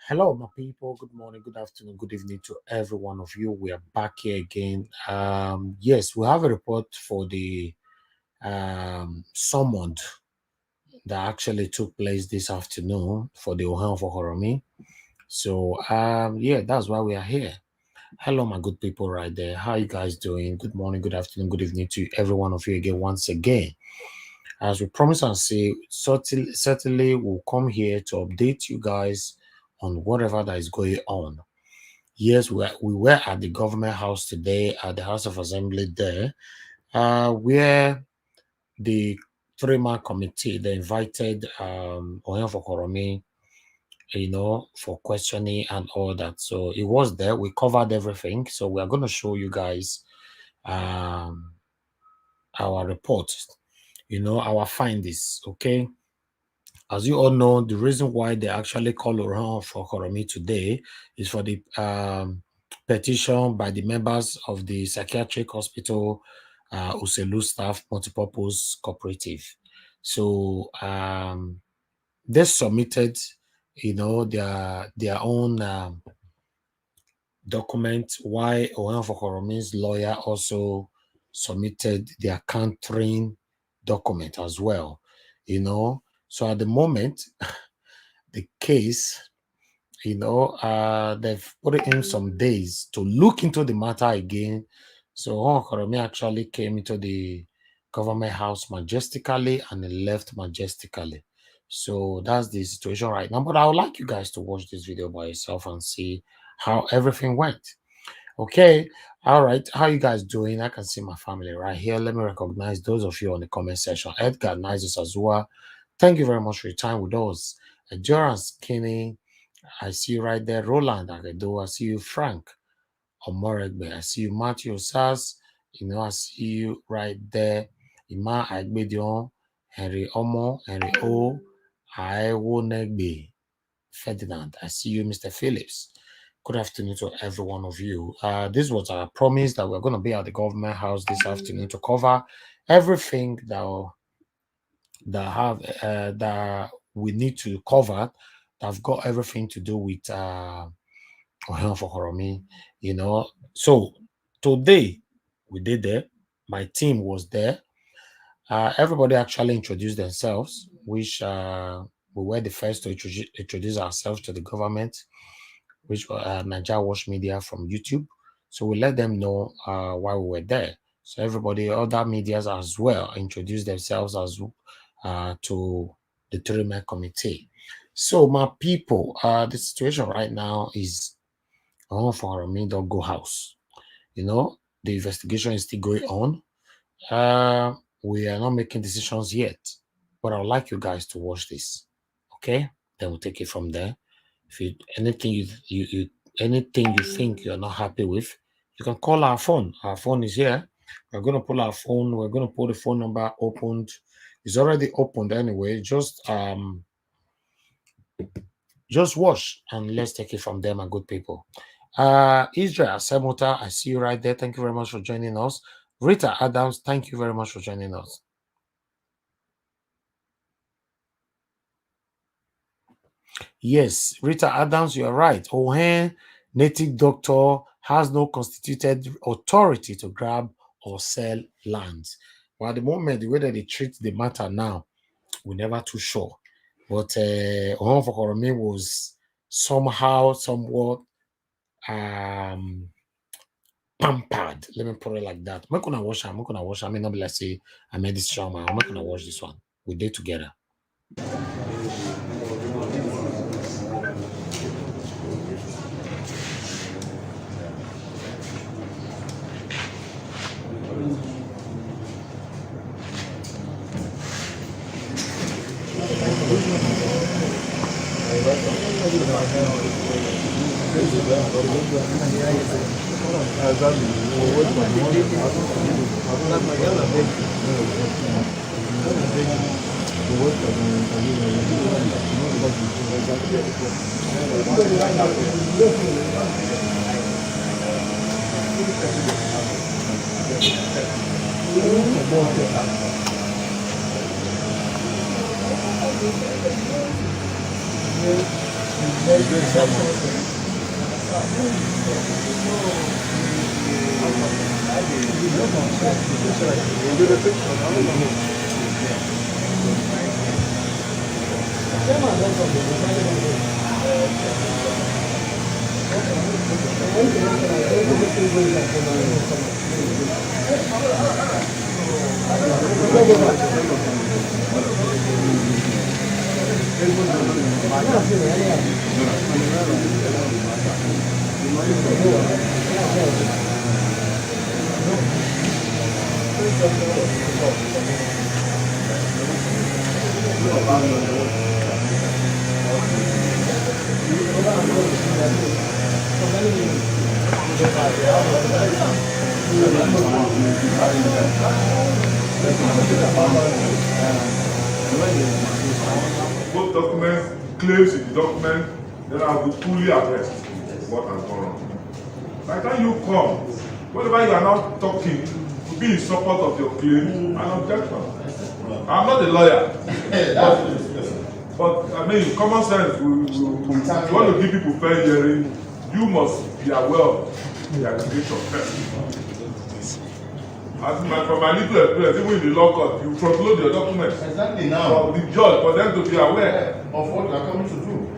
Hello, my people. Good morning, good afternoon, good evening to every one of you. We are back here again. Yes, we have a report for the summoned that actually took place this afternoon for the Ohen of Okhuoromi. So, yeah, that's why we are here. Hello, my good people right there. How you guys doing? Good morning, good afternoon, good evening to every one of you again, once again. As we promise and say, certainly we'll come here to update you guys on whatever that is going on. Yes, we were at the government house today, at the House of Assembly there, where the three-man committee, they invited Ohen of Okhuoromi, for questioning and all that. So it was there. We covered everything. So we are going to show you guys our report, our findings, okay? As you all know, the reason why they actually call Ohen of Okhuoromi today is for the petition by the members of the psychiatric hospital Uselu Staff Multipurpose Cooperative. So they submitted their own document. Why Ohen of Okhuoromi's lawyer also submitted their countering document as well. So at the moment, the case, they've put in some days to look into the matter again. So Ohen of Okhuoromi actually came into the government house majestically and he left majestically. So that's the situation right now. But I would like you guys to watch this video by yourself and see how everything went. Okay, all right. How you guys doing? I can see my family right here. Let me recognize those of you on the comment section. Edgar, Nisus Azua, thank you very much for your time with us. Endurance, Kenny, I see you right there. Roland Agedo, I see you. Frank Omoregbe, I see you. Matthew Sars, I see you right there. Ima Agbedion, Henry Omo, Henry O, Aewo Negbe, Ferdinand, I see you. Mr. Phillips, good afternoon to every one of you. This was our promise that we're going to be at the government house this afternoon to cover everything that we need to cover. That have got everything to do with Ohen of Okhuoromi. So today we did there. My team was there. Everybody actually introduced themselves, which we were the first to introduce ourselves to the government, which Nigeria Watch Media from YouTube. So we let them know why we were there. So everybody, other medias as well, introduced themselves as to the three-man committee. So my people, the situation right now is Ohen of Okhuoromi don't go house. The investigation is still going on. We are not making decisions yet, but I would like you guys to watch this. Okay, then we'll take it from there. If anything you think you're not happy with, you can call our phone. Our phone is here. We're going to pull our phone. We're going to put the phone number opened. It's already opened anyway. Just watch and let's take it from there, my good people. Israel Semota, I see you right there. Thank you very much for joining us. Rita Adams, thank you very much for joining us. Yes, Rita Adams, you are right. Ohen, native doctor, has no constituted authority to grab or sell lands. But at the moment, the way that they treat the matter now, we're never too sure. But Ohen of Okhuoromi was somewhat pampered. Let me put it like that. I'm gonna watch. I mean, not be like say I made this show, man. I'm not gonna watch this one. We did together. Both documents, claims in the document, then I will fully attest what has gone on. By the time you come, whenever you are now talking, to be in support of your claim and objection. I'm not a lawyer. But I mean, common sense, we want to give people fair hearing. You must be aware of the application first. From my little experience, even in the law court, you front load your documents. Exactly now. For the judge, for them to be aware of what you are coming to do.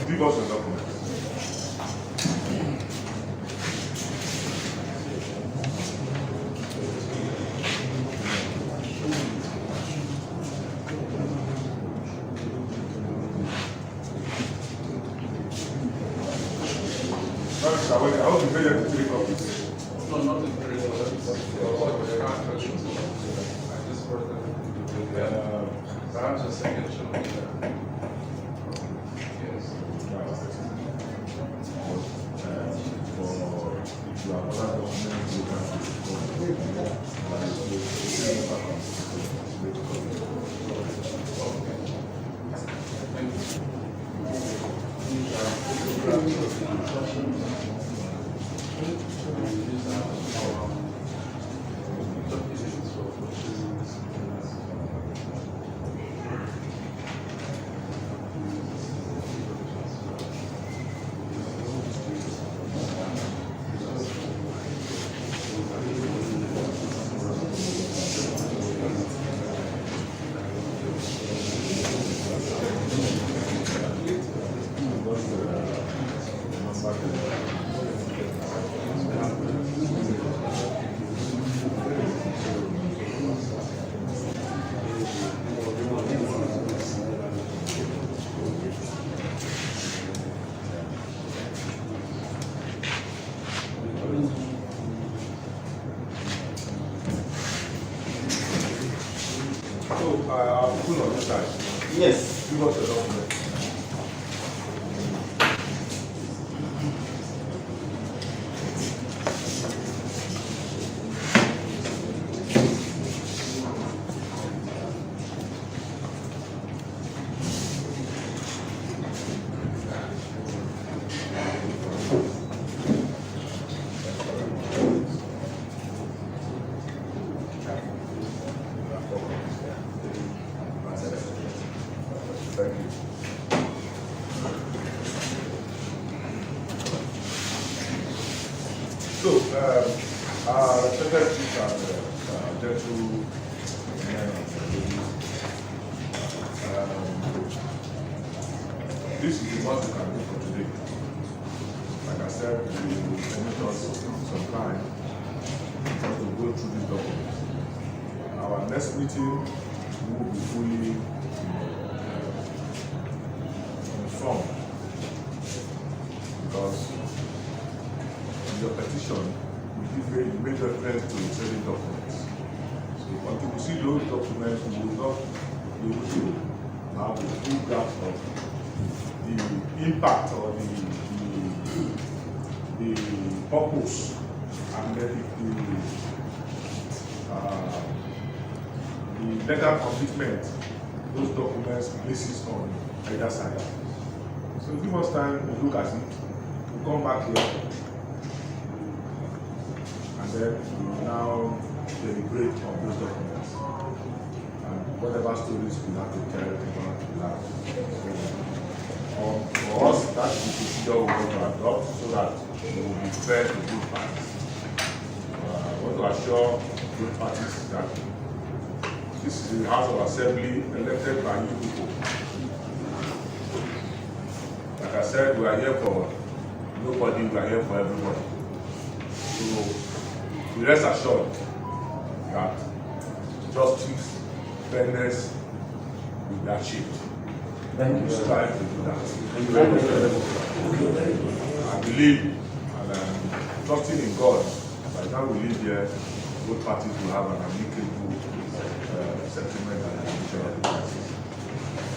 Give us your documents. I hope you made it to 3 copies. No, not in very well. Questions. I just brought them. Perhaps a second show. Yes. I'll put on this side. Yes. Give us your document. Thank you. So, our respected chiefs and gentlemen this is the most we can do for today. Like I said, we will permit us some time to go through these documents. Our next meeting will be fully informed, because in your petition we give very major reference to certain documents. So until we see those documents, we will not be able to have a full grasp of the impact or the purpose and the legal commitment those documents places on either side. So give us time to look at it, we'll come back here, and then we will now deliberate on those documents and whatever stories we have to tell about that. For us, that's the procedure we want to adopt so that we will be fair to both parties. I want to assure both parties that this is the House of Assembly elected by you people. Like I said, we are here for nobody, we are here for everybody. So we rest assured that justice, fairness will be achieved. Thank you. Strive to do that. Thank you very much. I believe and I'm trusting in God. By the time we leave here, both parties will have an amicable settlement and resolution of the crisis.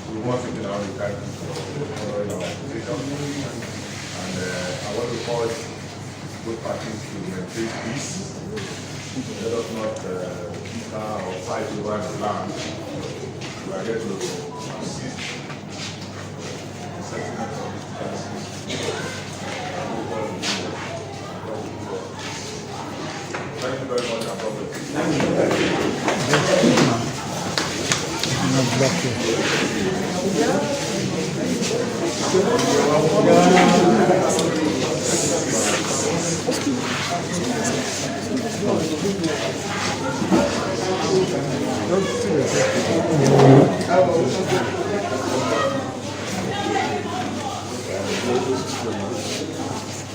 So once again, I want to thank you for following our position. And I want to call both parties to maintain peace Let us not bicker or fight over the land. We are here to assist in settlement of differences. Thank you very much, Prophet. Thank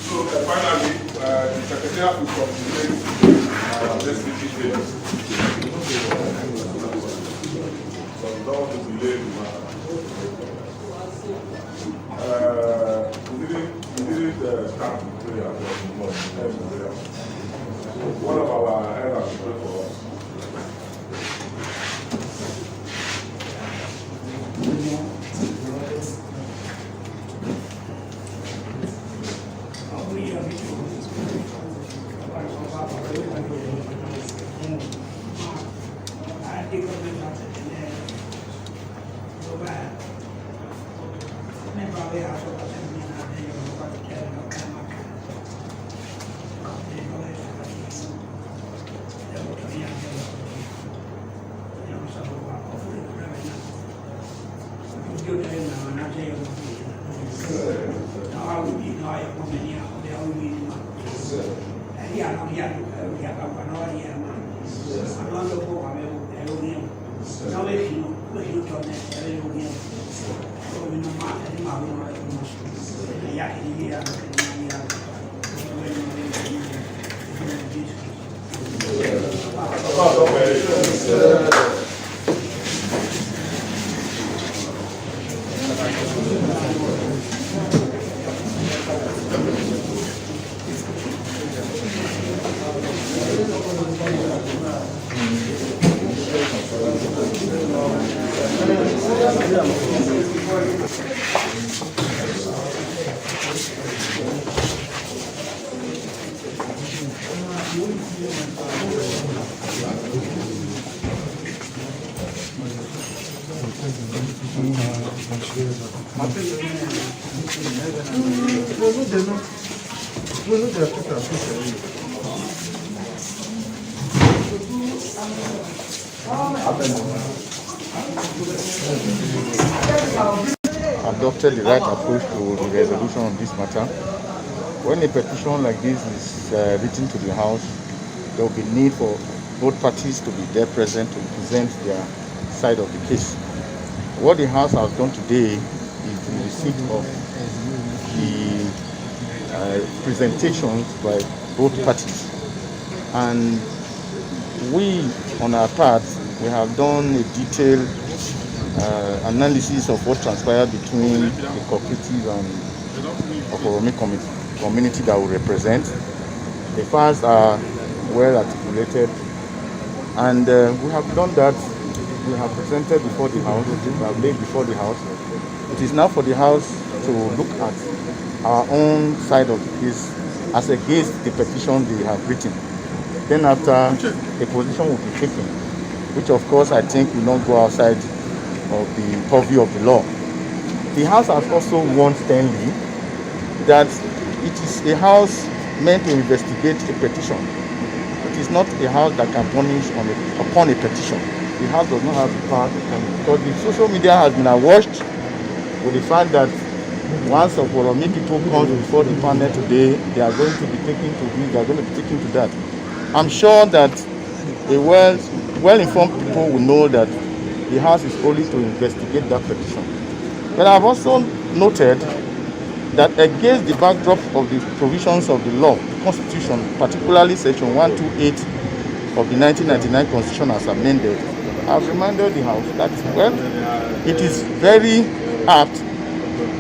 So finally, the Secretariat will complete this meeting dates. So we don't want to delay the matter. We didn't start with prayer, but we must end with prayer. One of our elders will pray for us. Adopted the right approach to the resolution of this matter. When a petition like this is written to the House, there will be need for both parties to be there present to present their side of the case. What the House has done today is the receipt of the presentations by both parties. And we, on our part, we have done a detailed analysis of what transpired between the cooperative and Okhuoromi community that we represent. The facts are well articulated, and we have done that. We have presented before the House, we have laid before the House. It is now for the House to look at our own side of the case as against the petition they have written. Then after, a position will be taken, which of course I think will not go outside of the purview of the law. The House has also warned sternly that it is a House meant to investigate a petition. It is not a House that can punish upon a petition. The House does not have the power to punish, because the social media has been awashed with the fact that once Okhuoromi people come before the panel today, they are going to be taken to this, they are going to be taken to that. I'm sure that a well-informed people will know that the House is only to investigate that petition. But I've also noted that against the backdrop of the provisions of the law, the Constitution, particularly Section 128 of the 1999 Constitution as amended, I've reminded the House that, well, it is very apt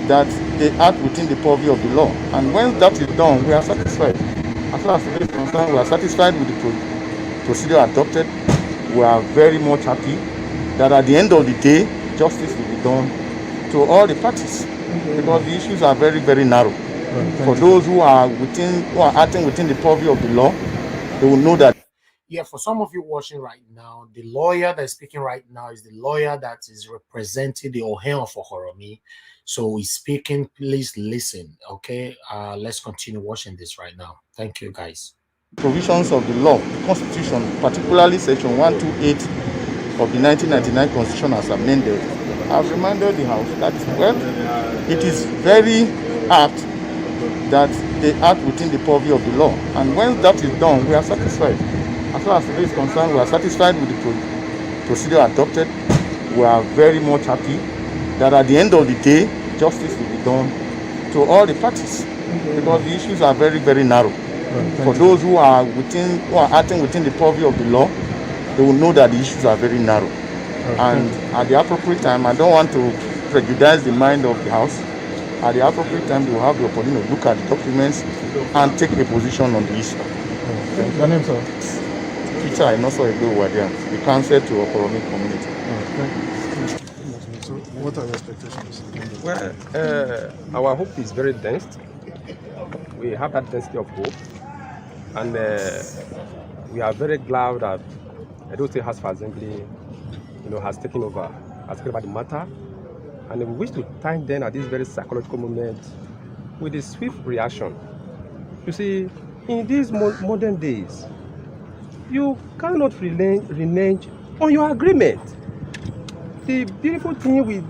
that they act within the purview of the law. And when that is done, we are satisfied. As far as today is concerned, we are satisfied with the procedure adopted. We are very much happy that at the end of the day, justice will be done to all the parties, because the issues are very, very narrow. For those who are acting within the purview of the law, they will know that Yeah, for some of you watching right now, the lawyer that's speaking right now is the lawyer that is representing the Ohen of Okhuoromi. So he's speaking. Please listen. Okay. Let's continue watching this right now. Thank you, guys. Provisions of the law, the Constitution, particularly Section 128 of the 1999 Constitution as amended, have reminded the House that, well, it is very apt that they act within the purview of the law. And when that is done, we are satisfied. As far as today is concerned, we are satisfied with the procedure adopted. We are very much happy that at the end of the day, justice will be done to all the parties, because the issues are very, very narrow. For those who are acting within the purview of the law, they will know that the issues are very narrow. And at the appropriate time, I don't want to prejudice the mind of the House. At the appropriate time, they will have the opportunity to look at the documents and take a position on the issue. Your name, sir? Peter Inoso Wadian, the counsel to Okhuoromi community. So, what are your expectations? Well, our hope is very dense. We have that density of hope, and we are very glad that Edo State House of Assembly, has taken over the matter, and we wish to thank them at this very psychological moment with a swift reaction. You see, in these modern days, you cannot renege on your agreement. The beautiful thing with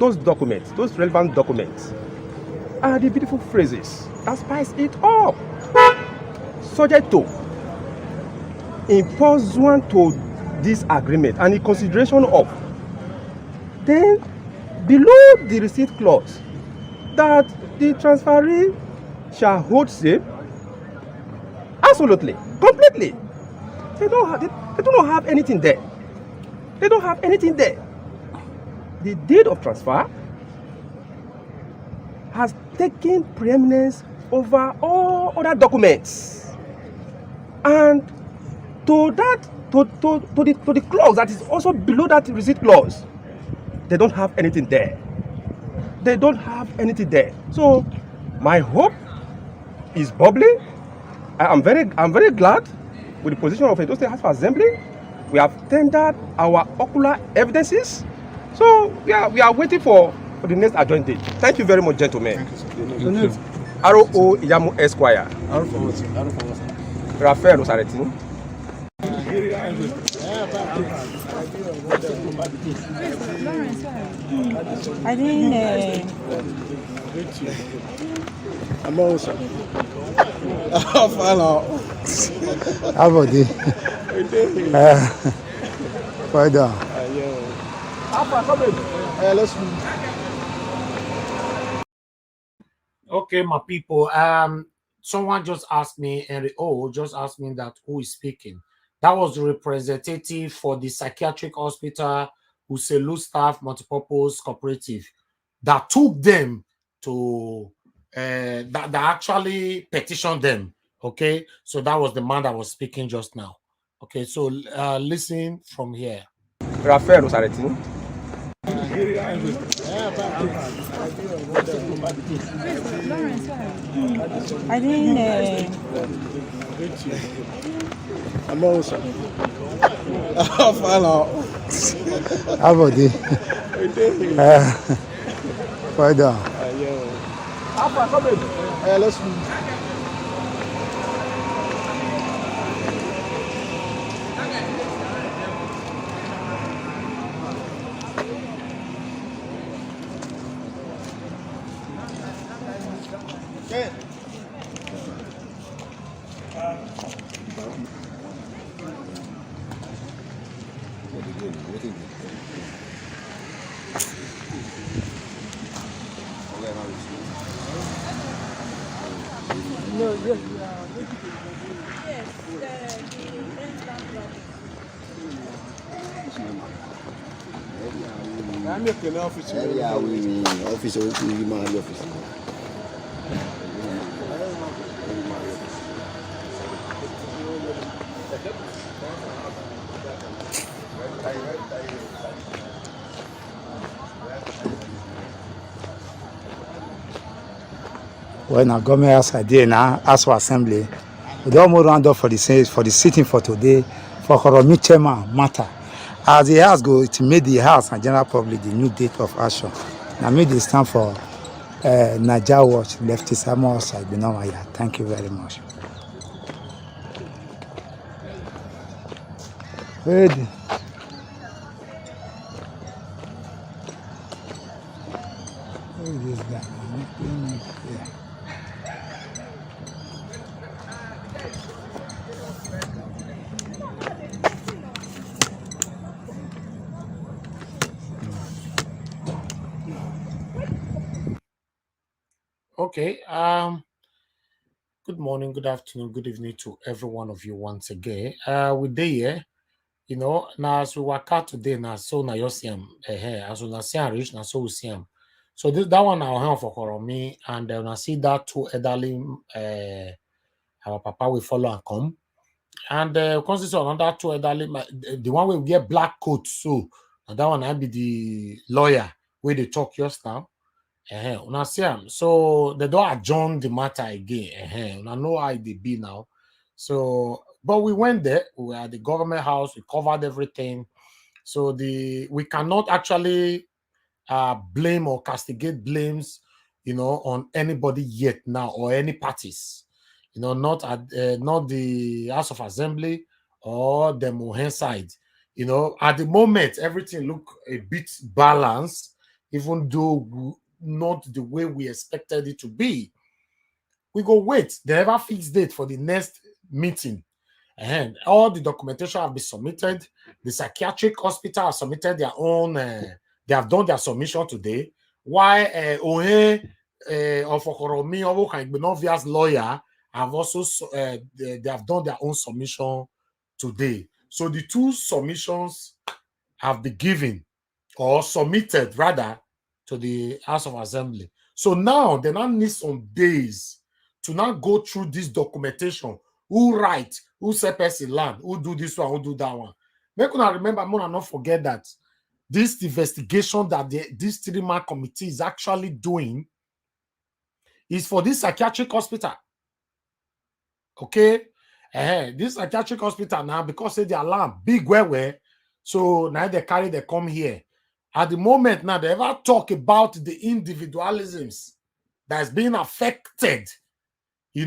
those documents, those relevant documents, are the beautiful phrases that spice it up. Subject to impose one to this agreement and in consideration of, then below the receipt clause, that the transferee shall hold same. Absolutely, completely. They do not have anything there. They don't have anything there. The deed of transfer has taken preeminence over all other documents, and to the clause that is also below that receipt clause, they don't have anything there. They don't have anything there. So my hope is bubbling. I'm very glad with the position of Edo State House of Assembly. We have tendered our ocular evidences. So we are waiting for the next adjourned date. Thank you very much, gentlemen. Your name? R.O. Iyamu Esquire. R for what? Raphael Osareti. I didn't. I'm also. Follow. How about it? Further. Let's move. Okay, my people. Someone just asked me, Henry O just asked me that who is speaking. That was the representative for the psychiatric hospital Uselu Staff Multipurpose Cooperative that took them to that actually petitioned them. Okay, so that was the man that was speaking just now. Okay, so listen from here. Raphael Osareti. I didn't. I'm also. Follow. How about it? Further. Let's move. When I go here as I did now, as for assembly, We don't more round up for the sitting for today for Okhuoromi chairman matter. As the House go, it made the House and general public the new date of action. Now made the stand for Naija Watch, Leftist Amos Igbenamaya. Thank you very much. Ready. Who is this guy? Yeah. Okay. Good morning, good afternoon, good evening to every one of you once again. We day here, now as we work out today, now so now you see him, as we see him reach, now so we see him. So that one our hand for Okhuoromi, and then I see that two elderly, our papa will follow and come, and consist of another two elderly, the one will get black coat, so and that one I be the lawyer where they talk just now. Una see am. So they don't adjourn the matter again. Una know how they be now. So, but we went there. We were at the government house. We covered everything. So we cannot actually blame or castigate blames, on anybody yet now or any parties. Not the House of Assembly or the Mohen side. At the moment everything look a bit balanced, even though not the way we expected it to be. We go wait. They never fixed date for the next meeting. And all the documentation have been submitted. The psychiatric hospital have submitted their own. They have done their submission today. Why Ohen of Okhuoromi, Owokanigbenovya's lawyer, have also they have done their own submission today. So the two submissions have been given or submitted rather to the House of Assembly. So now they now need some days to now go through this documentation. Who write, who say person land, who do this one, who do that one. Make una remember, I'm gonna not forget that this investigation that this 3-man committee is actually doing is for this psychiatric hospital. Okay? This psychiatric hospital now, because say the alarm big where, so now they come here. At the moment now, they ever talk about the individualisms that's being affected, they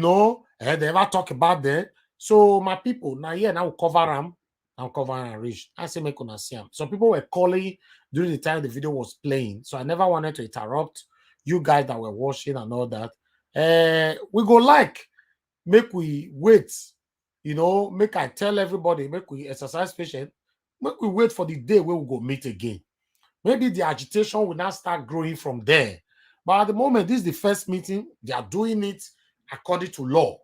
ever talk about them. So my people, now here, now cover them, now cover and reach. I say make una see them. Some people were calling during the time the video was playing, so I never wanted to interrupt you guys that were watching and all that. We go make we wait, make I tell everybody, make we exercise patience, make we wait for the day where we go meet again. Maybe the agitation will now start growing from there. But at the moment, this is the first meeting. They are doing it according to law.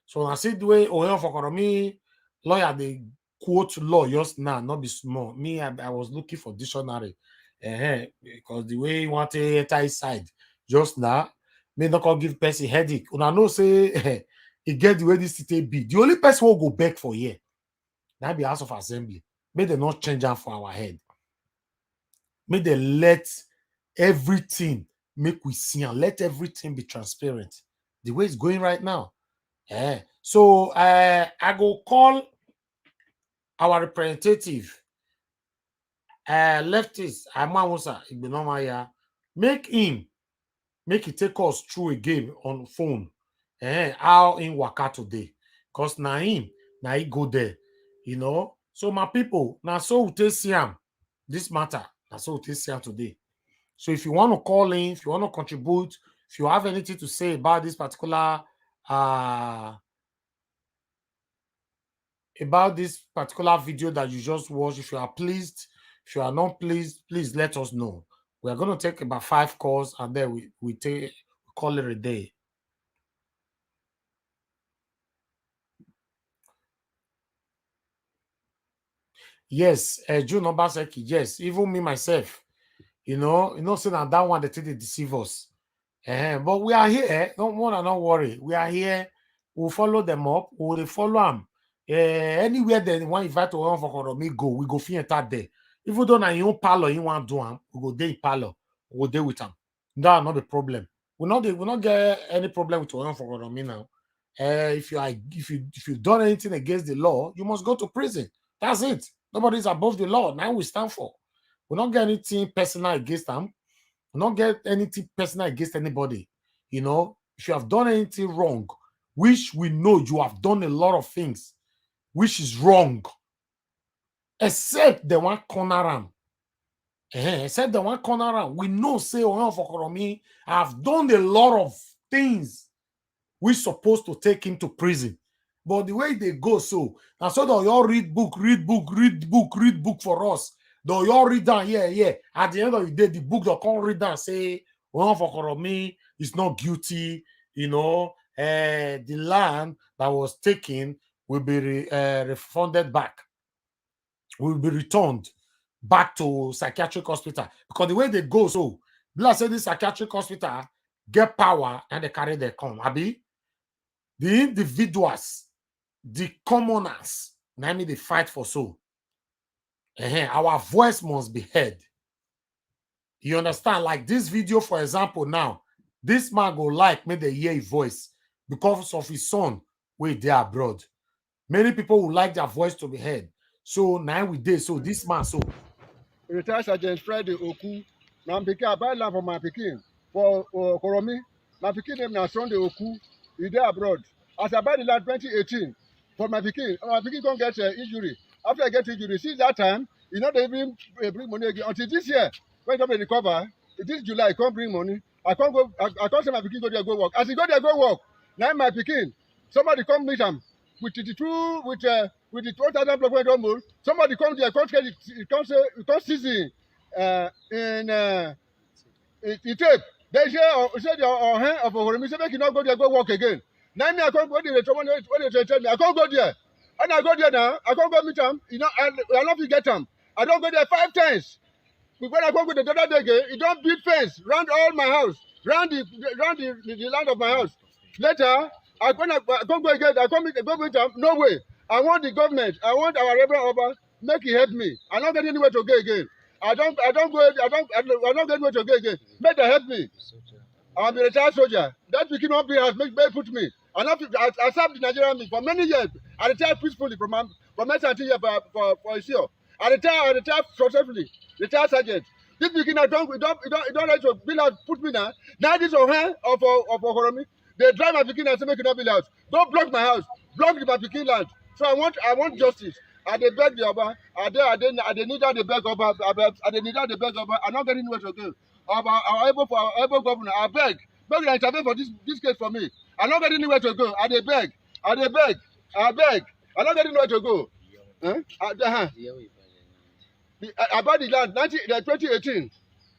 So I see the way Ohen of Okhuoromi lawyer, they quote law just now, not be small. Me, I was looking for dictionary. Because the way you want to enter his side just now, may not give person headache. Una know say he get the way this city be. The only person will go back for here. That be House of Assembly. May they not change that for our head. May they let everything make we see and let everything be transparent. The way it's going right now. So I go call our representative, leftist Amawosa Igbenamaya, make he take us through again on phone. How in waka today. Because now he go there. So my people, now so we take see him this matter. Now so we take see him today. So if you want to call in, if you want to contribute, if you have anything to say about this particular video that you just watched, if you are pleased, if you are not pleased, please let us know. We are going to take about 5 calls and then we call it a day. Yes, June Obaseki, yes, even me myself, say that one they take to deceive us. But we are here. Don't worry. We are here. We'll follow them up. We'll follow them. Anywhere they want invite to Ohen of Okhuoromi go, we go enter there. Even though na your own parlor you want to do them, we go there in parlor. We'll deal with them. That not the problem. We not get any problem with Ohen of Okhuoromi now. if you've done anything against the law, you must go to prison. That's it. Nobody's above the law. Now we stand for. We don't get anything personal against them. We don't get anything personal against anybody. You know, if you have done anything wrong, which we know you have done a lot of things, which is wrong, except the one corner am. Except the one corner am. We know, say, Ohen of Okhuoromi have done a lot of things which supposed to take him to prison. But the way they go, so, and so they'll all read book for us. They'll all read down, yeah. At the end of the day, the book they'll come read down, say, Ohen of Okhuoromi is not guilty, you know, the land that was taken will be refunded back, will be returned back to psychiatric hospital. Because the way they go, so, let's say this psychiatric hospital get power and they carry their come. Abi, the individuals, the commoners, now they fight for so. Our voice must be heard. You understand? Like this video, for example, now, this man go like me they hear his voice because of his son where they are abroad. Many people would like their voice to be heard. So now we did. So this man, so Retired Sergeant Friday Oku. Na pikin I buy land for my pikin for Okhuoromi. My pikin name na Sunday Oku. He dey abroad. As I buy the land 2018 for my pikin come get injury. After I get injury, since that time, he no dey even bring money again until this year when he don dey recover. This July he come bring money. I come say my pikin go there go work. As he go there go work, now my pikin somebody come meet am with the 1,000 block wey don mold. Somebody come there, come get it, come say, come season in tape. They say the Ohen of Okhuoromi say make you not go there, go work again. Now me I come go there, when they tell me I come go there, and I go there now, I come go meet am. You know, I not fit get am. I don't go there 5 times. When I come go the other day again, he don't build fence round all my house, round the land of my house. Later, when I come go again, I come go meet am. No way. I want the government. I want our Reverend Oba make he help me. I don't get anywhere to go again. I don't get anywhere to go again. Make them help me. I'm a retired soldier. That pikin not be has make put me. I served the Nigerian army for many years. I retired peacefully from SNT here for ISIO. I retired successfully. Retired sergeant. This pikin I don't like to build out put me now. Now this Ohen of Okhuoromi. They drive my pikin and say make it not build out. Don't block my house. Block my pikin land. So I want justice. I dey beg the Oba. I dey need that the beg Oba. I dey need that the beg Oba. I'm not getting anywhere to go. Our able governor. I beg. Beg you intervene for this case for me. I'm not getting anywhere to go. I dey beg. I beg. I'm not getting anywhere to go. I buy the land 2018.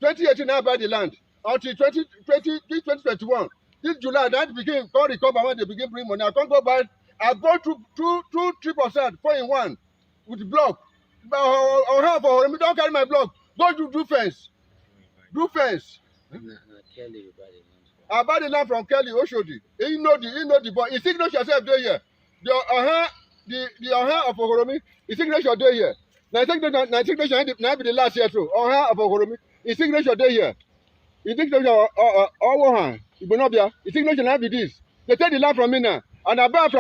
2018 I buy the land until 2021. This July that begin come recover when they begin bring money. I can't go buy. I bought two 3%, 4-in-1 with block. But Ohen of Okhuoromi don't carry my block. Go do fence. Do fence. I buy the land from Kelly Oshodi. He know the boy. His signature yourself there here. The Ohen of Okhuoromi. His signature there here. My signature now be the last year too. Ohen of Okhuoromi. His signature there here. His signature Owohan. Ibonobia. His signature now be this. They take the land from me now. And I buy am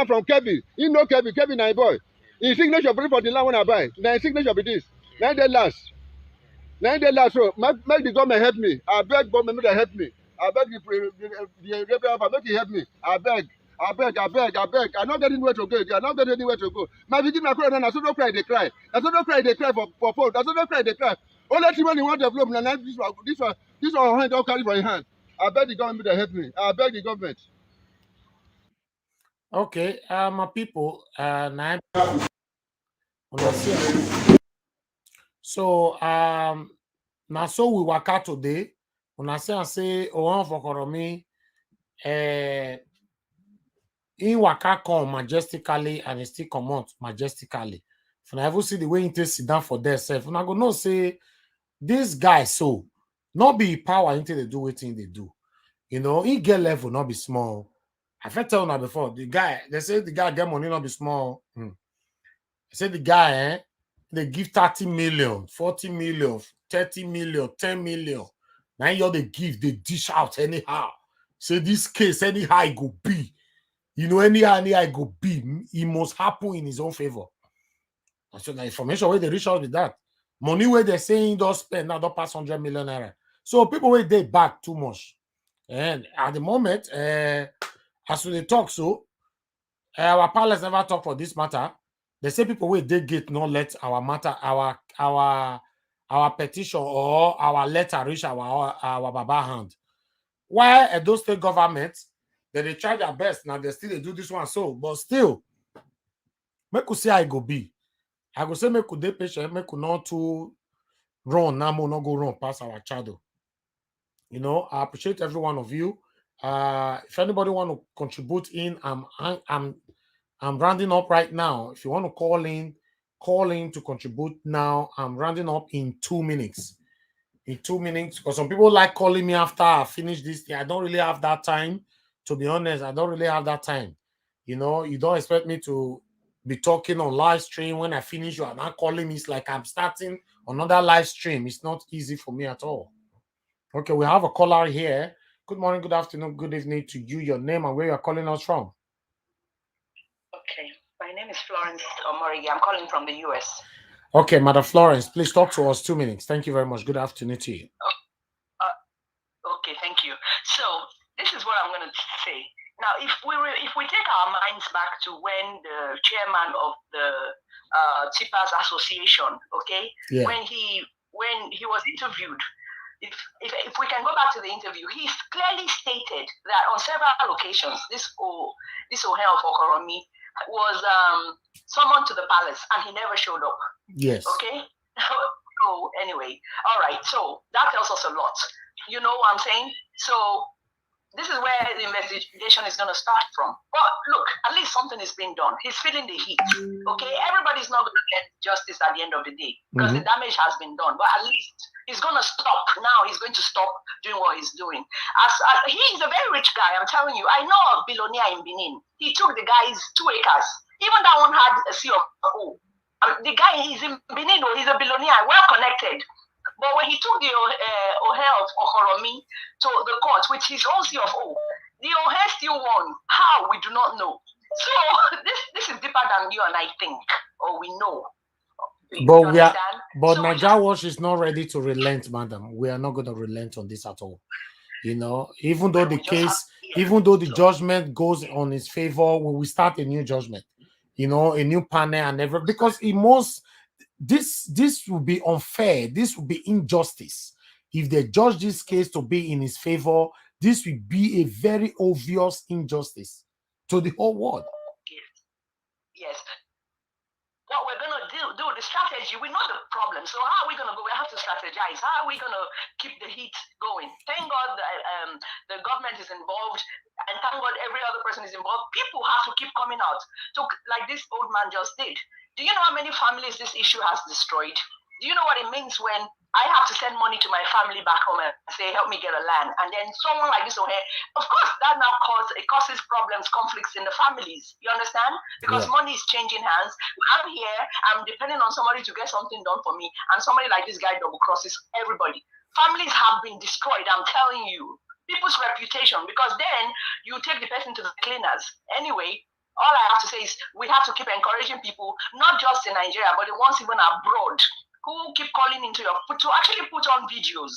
from Kebbi. He know Kebbi. Kebbi na boy. His signature bring for the land when I buy. Now his signature be this. 9 days last. 9 days last. So make the government help me. I beg government to help me. I beg the Reverend make he help me. I beg. I'm not getting anywhere to go. I'm not getting anywhere to go. My victim na cry now. So don't cry, they cry. I so don't cry, they cry for phone. I so don't cry, they cry. Only thing when you want development, and this one hand don't carry for your hand. I beg the government to help me. I beg the government. okay, my people, now so now so we work out today. When I say Ohen of Okhuoromi, in waka come majestically and he still come out majestically. If I ever see the way he takes sit down for themselves, and I go no say this guy so not be power until they do what they do. You know, he get level, not be small. I felt tell you before the guy, they say the guy get money, not be small. I say the guy, they give 30 million, 40 million, 30 million, 10 million. Now you they give, they dish out anyhow. Say this case, anyhow it go be. You know, any I go be, it must happen in his own favor. And so the information where they reach out with that. Money where they're saying don't spend now, don't pass 100 million naira. So people where they back too much. And at the moment, as we talk, so our palace never talk for this matter. They say people where they get not let our matter, our petition or our letter reach our Baba hand. Why those state governments they try their best now, they still they do this one so, but still, make you say I go be. I go say make you dey patient, make you not too run now, not go run past our shadow. You know, I appreciate every one of you. If anybody want to contribute in, I'm rounding up right now. If you want to call in to contribute now. I'm rounding up in 2 minutes. In 2 minutes, because some people like calling me after I finish this thing. I don't really have that time. To be honest, I don't really have that time. You know, you don't expect me to be talking on live stream when I finish. You are not calling me. It's like I'm starting another live stream. It's not easy for me at all. Okay, we have a caller here. Good morning, good afternoon, good evening to you. Your name and where you're calling us from. Okay, my name is Florence Omorigi. I'm calling from the US. Okay, Madam Florence, please talk to us 2 minutes. Thank you very much. Good afternoon to you. Okay, thank you. So this is what I'm going to say. Now, if we take our minds back to when the chairman of the Tippers Association, okay, Yeah. when he was interviewed, if we can go back to the interview, he clearly stated that on several occasions, this Ohen of Okhuoromi was summoned to the palace and he never showed up. Yes. Okay. So anyway, all right. So that tells us a lot. You know what I'm saying? So this is where the investigation is going to start from. But look, at least something is being done. He's feeling the heat. Okay, everybody's not going to get justice at the end of the day because the damage has been done. But at least he's going to stop. Now he's going to stop doing what he's doing. He is a very rich guy. I'm telling you. I know a billionaire in Benin. He took the guy's 2 acres. Even that one had a C of O. The guy is in Benin. He's a billionaire, well connected. But when he took the Ohen of Okhuoromi to the court, which is also of O, the Ohen still won. How? We do not know. So this is deeper than you and I think, or we know. But Nigeria Watch is not ready to relent, madam. We are not going to relent on this at all. You know, even though the case, even though the judgment goes on his favor, we will start a new judgment. You know, a new panel and everything, because it must. This will be unfair. This will be injustice. If they judge this case to be in his favor, this will be a very obvious injustice to the whole world. Yes. What we're going to do the strategy, we know the problem. So how are we going to go? We have to strategize. How are we going to keep the heat going? Thank God that, the government is involved, and thank God every other person is involved. People have to keep coming out. So like this old man just did. Do you know how many families this issue has destroyed? Do you know what it means when I have to send money to my family back home and say, help me get a land? And then someone like this over here, of course, that now causes problems, conflicts in the families. You understand? Because money is changing hands. I'm here, I'm depending on somebody to get something done for me. And somebody like this guy double crosses everybody. Families have been destroyed, I'm telling you. People's reputation, because then you take the person to the cleaners. Anyway, all I have to say is we have to keep encouraging people, not just in Nigeria, but the ones even abroad, who keep calling into to actually put on videos.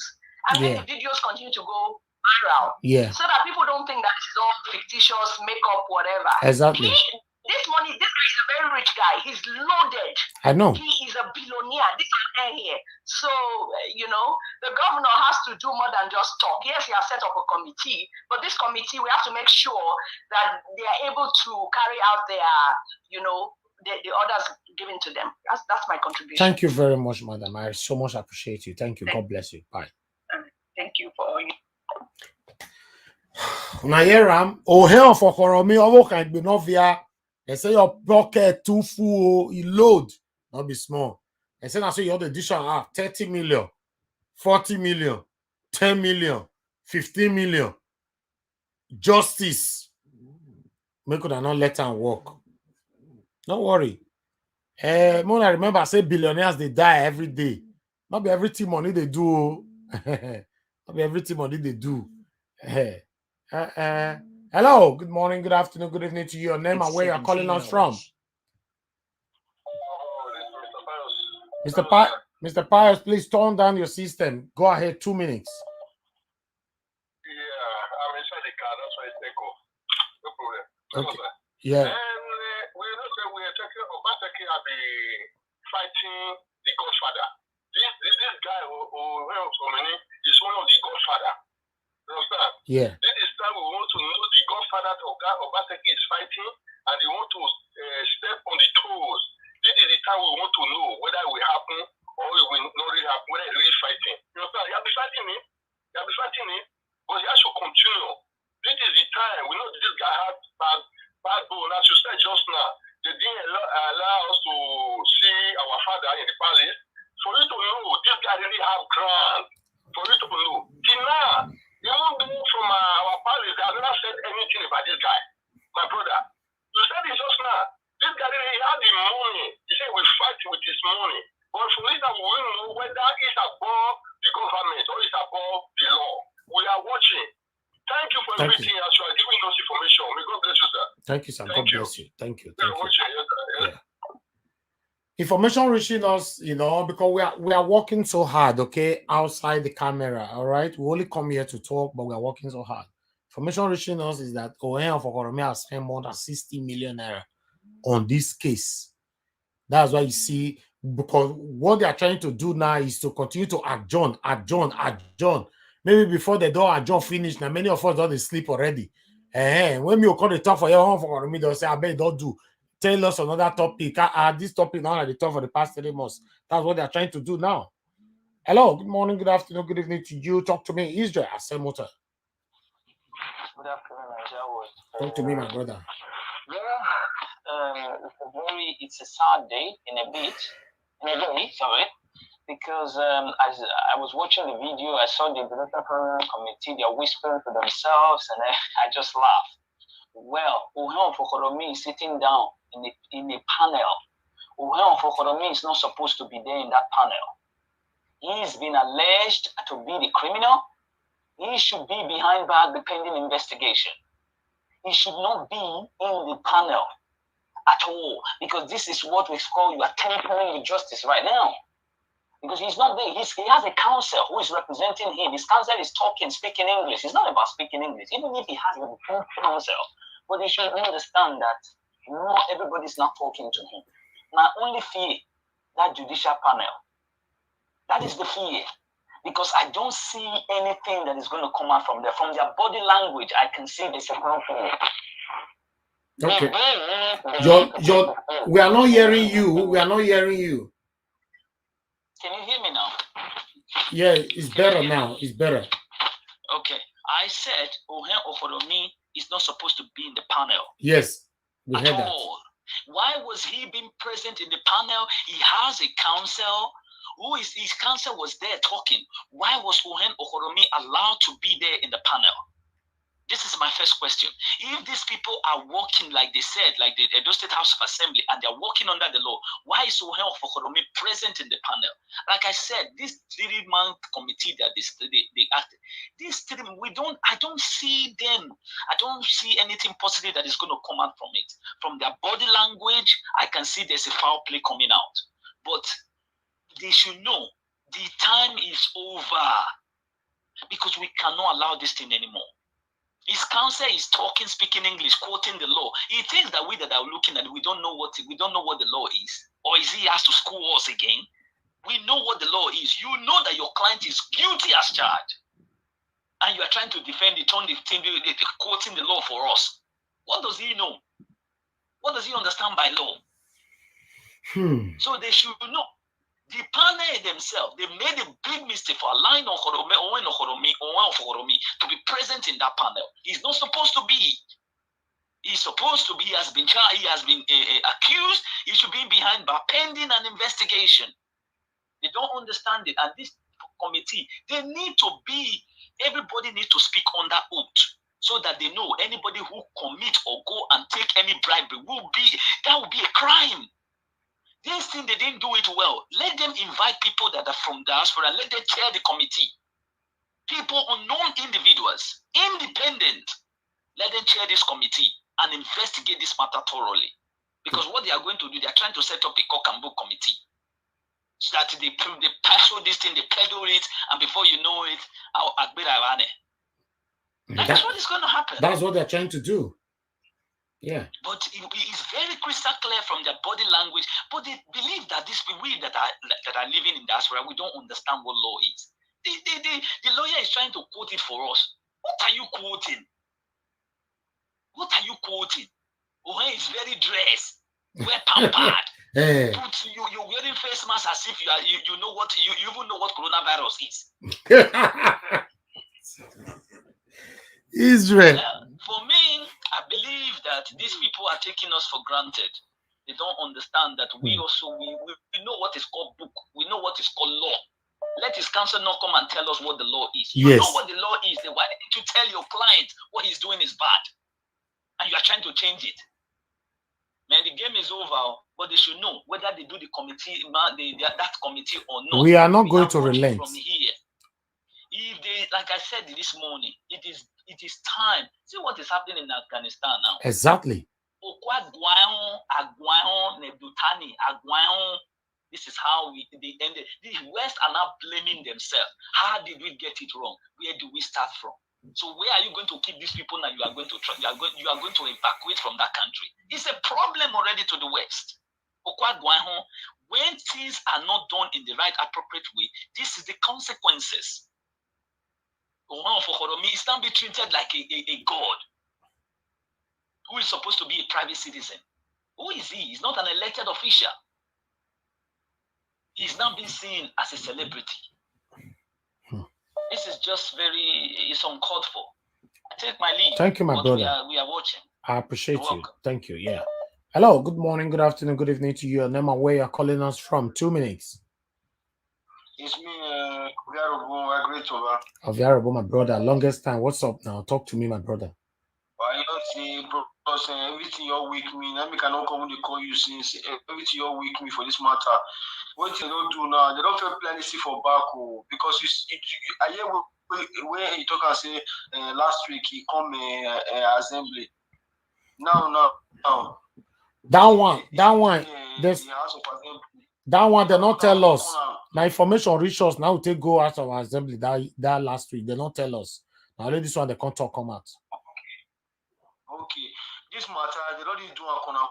And then the videos continue to go viral. Yeah. So that people don't think that it's all fictitious, makeup, whatever. Exactly. This guy is a very rich guy. He's loaded. I know. He is a billionaire. This guy here. So, you know, the governor has to do more than just talk. Yes, he has set up a committee, but this committee, we have to make sure that they are able to carry out their, you know, the orders given to them. That's my contribution. Thank you very much, madam. I so much appreciate you. Thank you. God bless you. Bye. Thank you for all you. Nayeram, Ohen of Okhuoromi, Owo can be not via. They say your pocket too full, you load, not be small. They say now so your edition have 30 million, 40 million, 10 million, 15 million. Justice. Make could not let them work. Don't worry. When I remember I say billionaires they die every day. Not be everything money they do. Not be everything money they do. Hello, good morning, good afternoon, good evening to you. Your name and where you're calling us from. Mr. Pius, please turn down your system. Go ahead, 2 minutes. Yeah, I'm inside the car. That's why it's echo. No problem. Okay. Yeah. And we are talking about fighting the Godfather. This guy, Ohen of Okhuoromi, is one of the Godfather. You understand? Yeah. This is time we want to know the Godfather of Obaseki is fighting, and they want to step on the toes. This is the time we want to know whether it will happen or it will not really happen, whether it's really fighting. You understand? You have been fighting me. You have been fighting me. But he has to continue. This is the time. We know this guy has backbone. As you said just now, they didn't allow us to see our father in the palace. For you to know, this guy really have ground. For you to know. Till now, even though from our palace, they have never said anything about this guy. My brother. You said it just now. This guy really had the money. He said we fight with his money. But for this, we will know whether it's above the government or it's above the law. We are watching. Thank you for everything as you are giving us information. May God bless you, sir. Thank you, sir. God bless you. Thank you. Thank you. Yeah. Information reaching us, because we are working so hard, okay, outside the camera. All right. We only come here to talk, but we are working so hard. Information reaching us is that Ohen of Okhuoromi has spent more than 60 million naira on this case. That's why you see, because what they are trying to do now is to continue to adjourn. Maybe before they don't adjourn finish, now many of us don't sleep already. When we call the talk for your home, they'll say, I bet don't do. Tell us another topic. This topic now at the top for the past 3 months. That's what they're trying to do now. Hello, good morning, good afternoon, good evening to you. Talk to me, Israel. I say motor. Good afternoon, Talk to me, my brother. Yeah, it's a sad day in a way, sorry, because as I was watching the video, I saw the Director Committee, they're whispering to themselves, and I just laughed. Well, Ohen of Okhuoromi is sitting down in a panel. Ohen of Okhuoromi is not supposed to be there in that panel. He's been alleged to be the criminal. He should be behind bars the pending investigation. He should not be in the panel at all, because this is what we call you are tampering with justice right now. Because he's not there. He has a counsel who is representing him. His counsel is speaking English. It's not about speaking English, even if he has a good counsel. But he should understand that not everybody's not talking to him. My only fear, that judicial panel. That is the fear. Because I don't see anything that is going to come out from there. From their body language, I can see there's a conflict. Okay. We are not hearing you. We are not hearing you. Can you hear me now? Yeah, it's better now. It's better. Okay. I said Ohen Okhuoromi is not supposed to be in the panel. Yes, we heard that. Why was he being present in the panel? He has a counsel. His counsel was there talking. Why was Ohen Okhuoromi allowed to be there in the panel? This is my first question. If these people are working like they said, like the Edo State House of Assembly, and they're working under the law, why is Ohen of Okhuoromi present in the panel? Like I said, this 3-man committee that they acted, I don't see them. I don't see anything positive that is going to come out from it. From their body language, I can see there's a foul play coming out. But they should know the time is over, because we cannot allow this thing anymore. His counsel is talking, speaking English, quoting the law. He thinks that we that are looking at it, we don't know what the law is, or is he has to school us again? We know what the law is. You know that your client is guilty as charged, and you are trying to defend it, quoting the law for us. What does he know? What does he understand by law? So they should know. The panel themselves, they made a big mistake for allowing Ohen of Okhuoromi to be present in that panel. He's not supposed to be. He's supposed to be. He has been charged. He has been accused. He should be behind bar pending an investigation. They don't understand it. And this committee, everybody needs to speak under oath, so that they know anybody who commit or go and take any bribery will be a crime. This thing, they didn't do it well. Let them invite people that are from diaspora. Let them chair the committee. People, unknown individuals, independent. Let them chair this committee and investigate this matter thoroughly. Because what they are going to do, they are trying to set up a cock and bull committee. So that they pencil this thing, they peddle it, and before you know it, that's what is going to happen. That's what they're trying to do. Yeah. But it's very crystal clear from their body language. But they believe that we that are living in diaspora, we don't understand what law is. The lawyer is trying to quote it for us. What are you quoting? What are you quoting? Ohen is very dressed. We're pampered. Hey. You're wearing face mask as if you know what you even know what coronavirus is. Israel. For me, I believe that these people are taking us for granted. They don't understand that we also we know what is called book. We know what is called law. Let his counsel not come and tell us what the law is. You know what the law is. Then why didn't you tell your client what he's doing is bad? And you are trying to change it. Man, the game is over, but they should know whether they do the committee, that committee or not. We are not going to relent. From here. If they, like I said this morning, it is time. See what is happening in Afghanistan now. Exactly. This is how they ended. The West are now blaming themselves. How did we get it wrong? Where do we start from? So where are you going to keep these people now? You are going to evacuate from that country. It's a problem already to the West. When things are not done in the right, appropriate way, this is the consequences. Ohen of Okhuoromi is now being treated like a god who is supposed to be a private citizen. Who is he? He's not an elected official. He's now being seen as a celebrity. This is just it's uncalled for. I take my leave. Thank you, my brother. We are watching. I appreciate you. Thank you. Yeah. Hello. Good morning. Good afternoon. Good evening to you. Your name and where you're calling us from. 2 minutes. It's me, Ohuoromi, my brother. Longest time. What's up now? Talk to me, my brother. Well, you don't see, because everything you're weak me. Now, I cannot come to call you since everything you're weak me for this matter. What they don't do now, they don't feel plenty for back because I hear when he talk and say last week he come assembly. Now. That one. That one they not tell us. Now information reach us. Now we take go out of our assembly that last week. They don't tell us. Now only this one they can't talk come out. Okay. This matter they don't do a corner.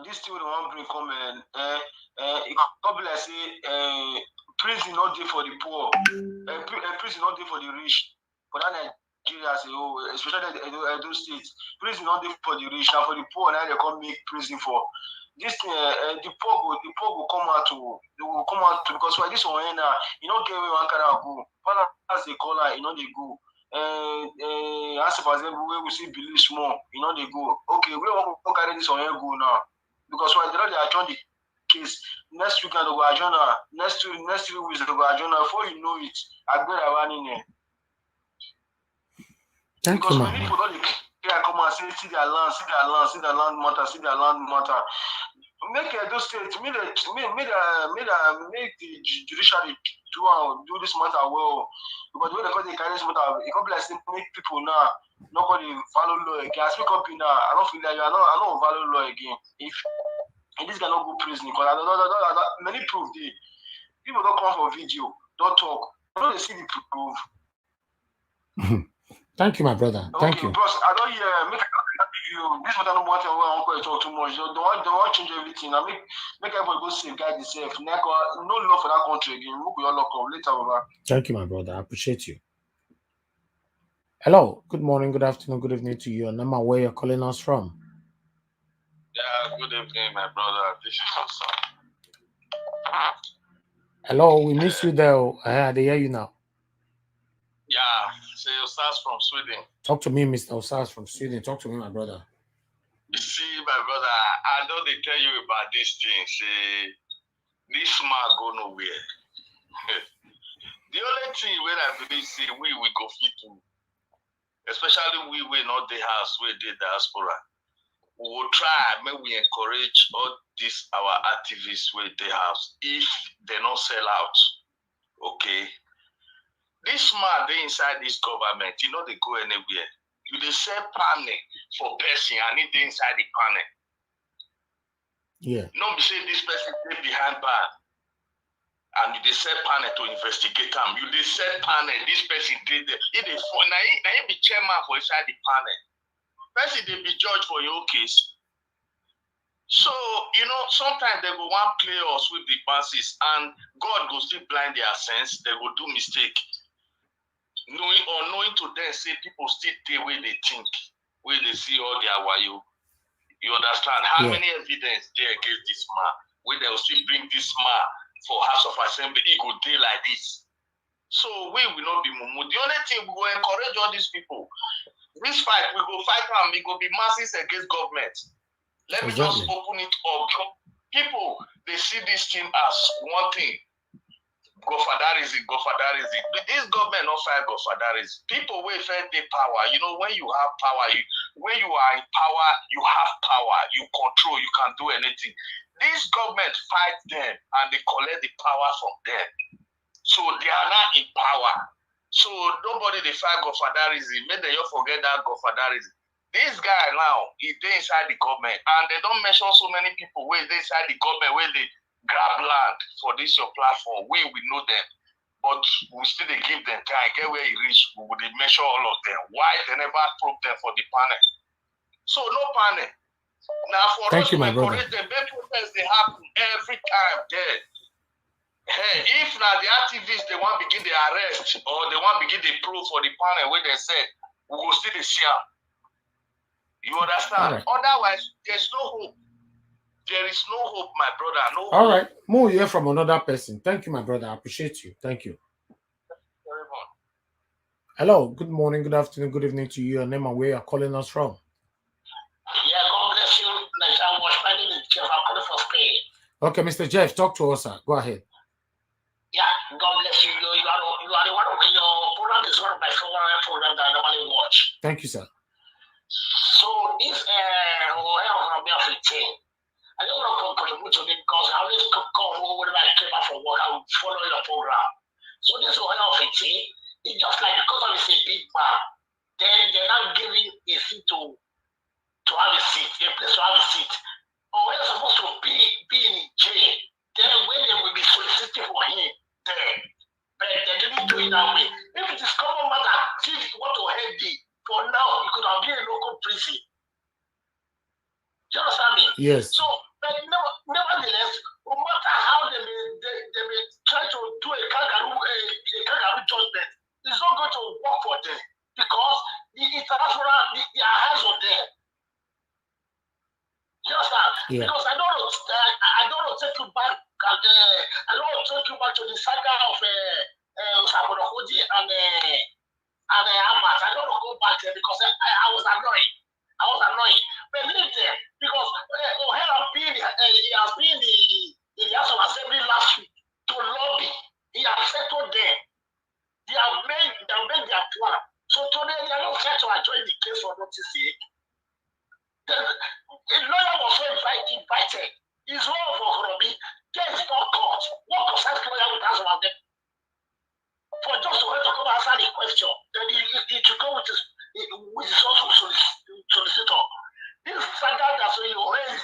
This thing they want bring come it probably like say prison not there for the poor. Prison not there for the rich. For that Nigeria say especially Edo State, prison not there for the rich. Now for the poor now they come make prison for. This the poor will come out they will come out because why this one now you don't get where one can go. As they call her, they go. As for example, where we see believe small, they go. Okay, we want to carry this on go now because why they adjourn the case next week and they go adjourn next 2 weeks they go adjourn before you know it. I go around in there. Because many people don't come and say see their land matter. Make those states, make the judiciary do this matter well. Because when they call the carry this matter, it could be like make people now nobody follow law again. I speak up now. I don't feel like I don't follow law again. If this cannot go prison, because I don't many proof the people don't come for video, don't talk. I don't see the proof. Thank you, my brother. Thank you. Because I don't hear you. This matter no want to talk too much. Don't want to change everything. I make everybody go safeguard themselves. No law for that country again. We'll lock up later over. Thank you, my brother. I appreciate you. Hello. Good morning. Good afternoon. Good evening to you. And where you're calling us from. Yeah. Good evening, my brother. This is awesome. Hello. We miss you there. I hear you now. Yeah, so Osas from Sweden. Talk to me, Mr. Osas from Sweden. Talk to me, my brother. You see, my brother, I know they tell you about this thing. Say, this man go nowhere. The only thing when I believe, say, we go fit to, especially we not the house, we the diaspora. We will try, maybe we encourage all these our activists with the house if they not sell out. Okay. This man, they inside this government, they go anywhere. You dey sell panel for person and it dey inside the panel. Yeah. No be say this person dey behind bar and you dey sell panel to investigate am. You dey sell panel, this person dey there. It dey for na him be chairman for inside the panel. Person dey be judge for your case. So, you know, sometimes they go want play us with the masses and God go still blind their sense. They go do mistake. Knowing to them, say people still the way they think, where they see all their wayo. You understand? How many evidence there against this man? Where they will still bring this man for House of Assembly, it go day like this. So we will not be mumu. The only thing we will encourage all these people. This fight, we go fight and we go be masses against government. Let me just open it up. People, they see this thing as one thing. Godfatherism. This government not fight godfatherism. People will fight the power. You know, when you have power, when you are in power, you have power. You control. You can do anything. This government fight them and they collect the power from them. So they are not in power. So nobody they fight godfatherism. Maybe they forget that godfatherism. This guy now, he dey inside the government, and they don't mention so many people where they inside the government, where they grab land for this your platform, where we know them, but we still they give them time, get where he reach, we will measure all of them. Why they never probe them for the panel? So no panel. Now for us to encourage them, big protests they happen every time there. Hey, if now the activists they want begin the arrest or they want begin the probe for the panel where they said we will still see them. You understand? Otherwise, there's no hope. There is no hope, my brother. No hope. All right. More hear from another person. Thank you, my brother. I appreciate you. Thank you. Very much. Hello. Good morning, good afternoon, good evening to you. Your name and where you're calling us from. Yeah, God bless you. Like I was finding it, Jeff. I'm calling for Spain. Okay, Mr. Jeff, talk to us, sir. Go ahead. Yeah, God bless you. You are the one of your program is one of my favorite programs that I normally watch. Thank you, sir. So this Ohen of Okhuoromi 15, I don't want to contribute to it because I always come whenever I came out from work, I would follow your program. So this Ohen of 15, it's just like because of it's a big man, then they're not giving a seat to have a seat, a place to have a seat. Or we're supposed to be in jail. Then when they will be soliciting for him there. But they didn't do it that way. If it is common matter, if you want to help me, for now, you could have been in local prison. Do you understand me? Yes. So, but nevertheless, no matter how they may try to do a kangaroo judgment, it's not going to work for them because the international, their hands are there. You understand? Yeah. Because I don't want to take you back. I don't want to take you back to the saga of Sabodokoji and Hamas. I don't want to go back there because I was annoyed. But leave them because Ohen has been in the House of Assembly last week to lobby. He has settled them. They have made their plan. So today they are not trying to join the case for notice. The lawyer was so invited. His Ohen of Okhuoromi, there is no court. What concerns lawyer with us about them? For just to come answer the question, then he should go with his own solicitor. This saga that Ohen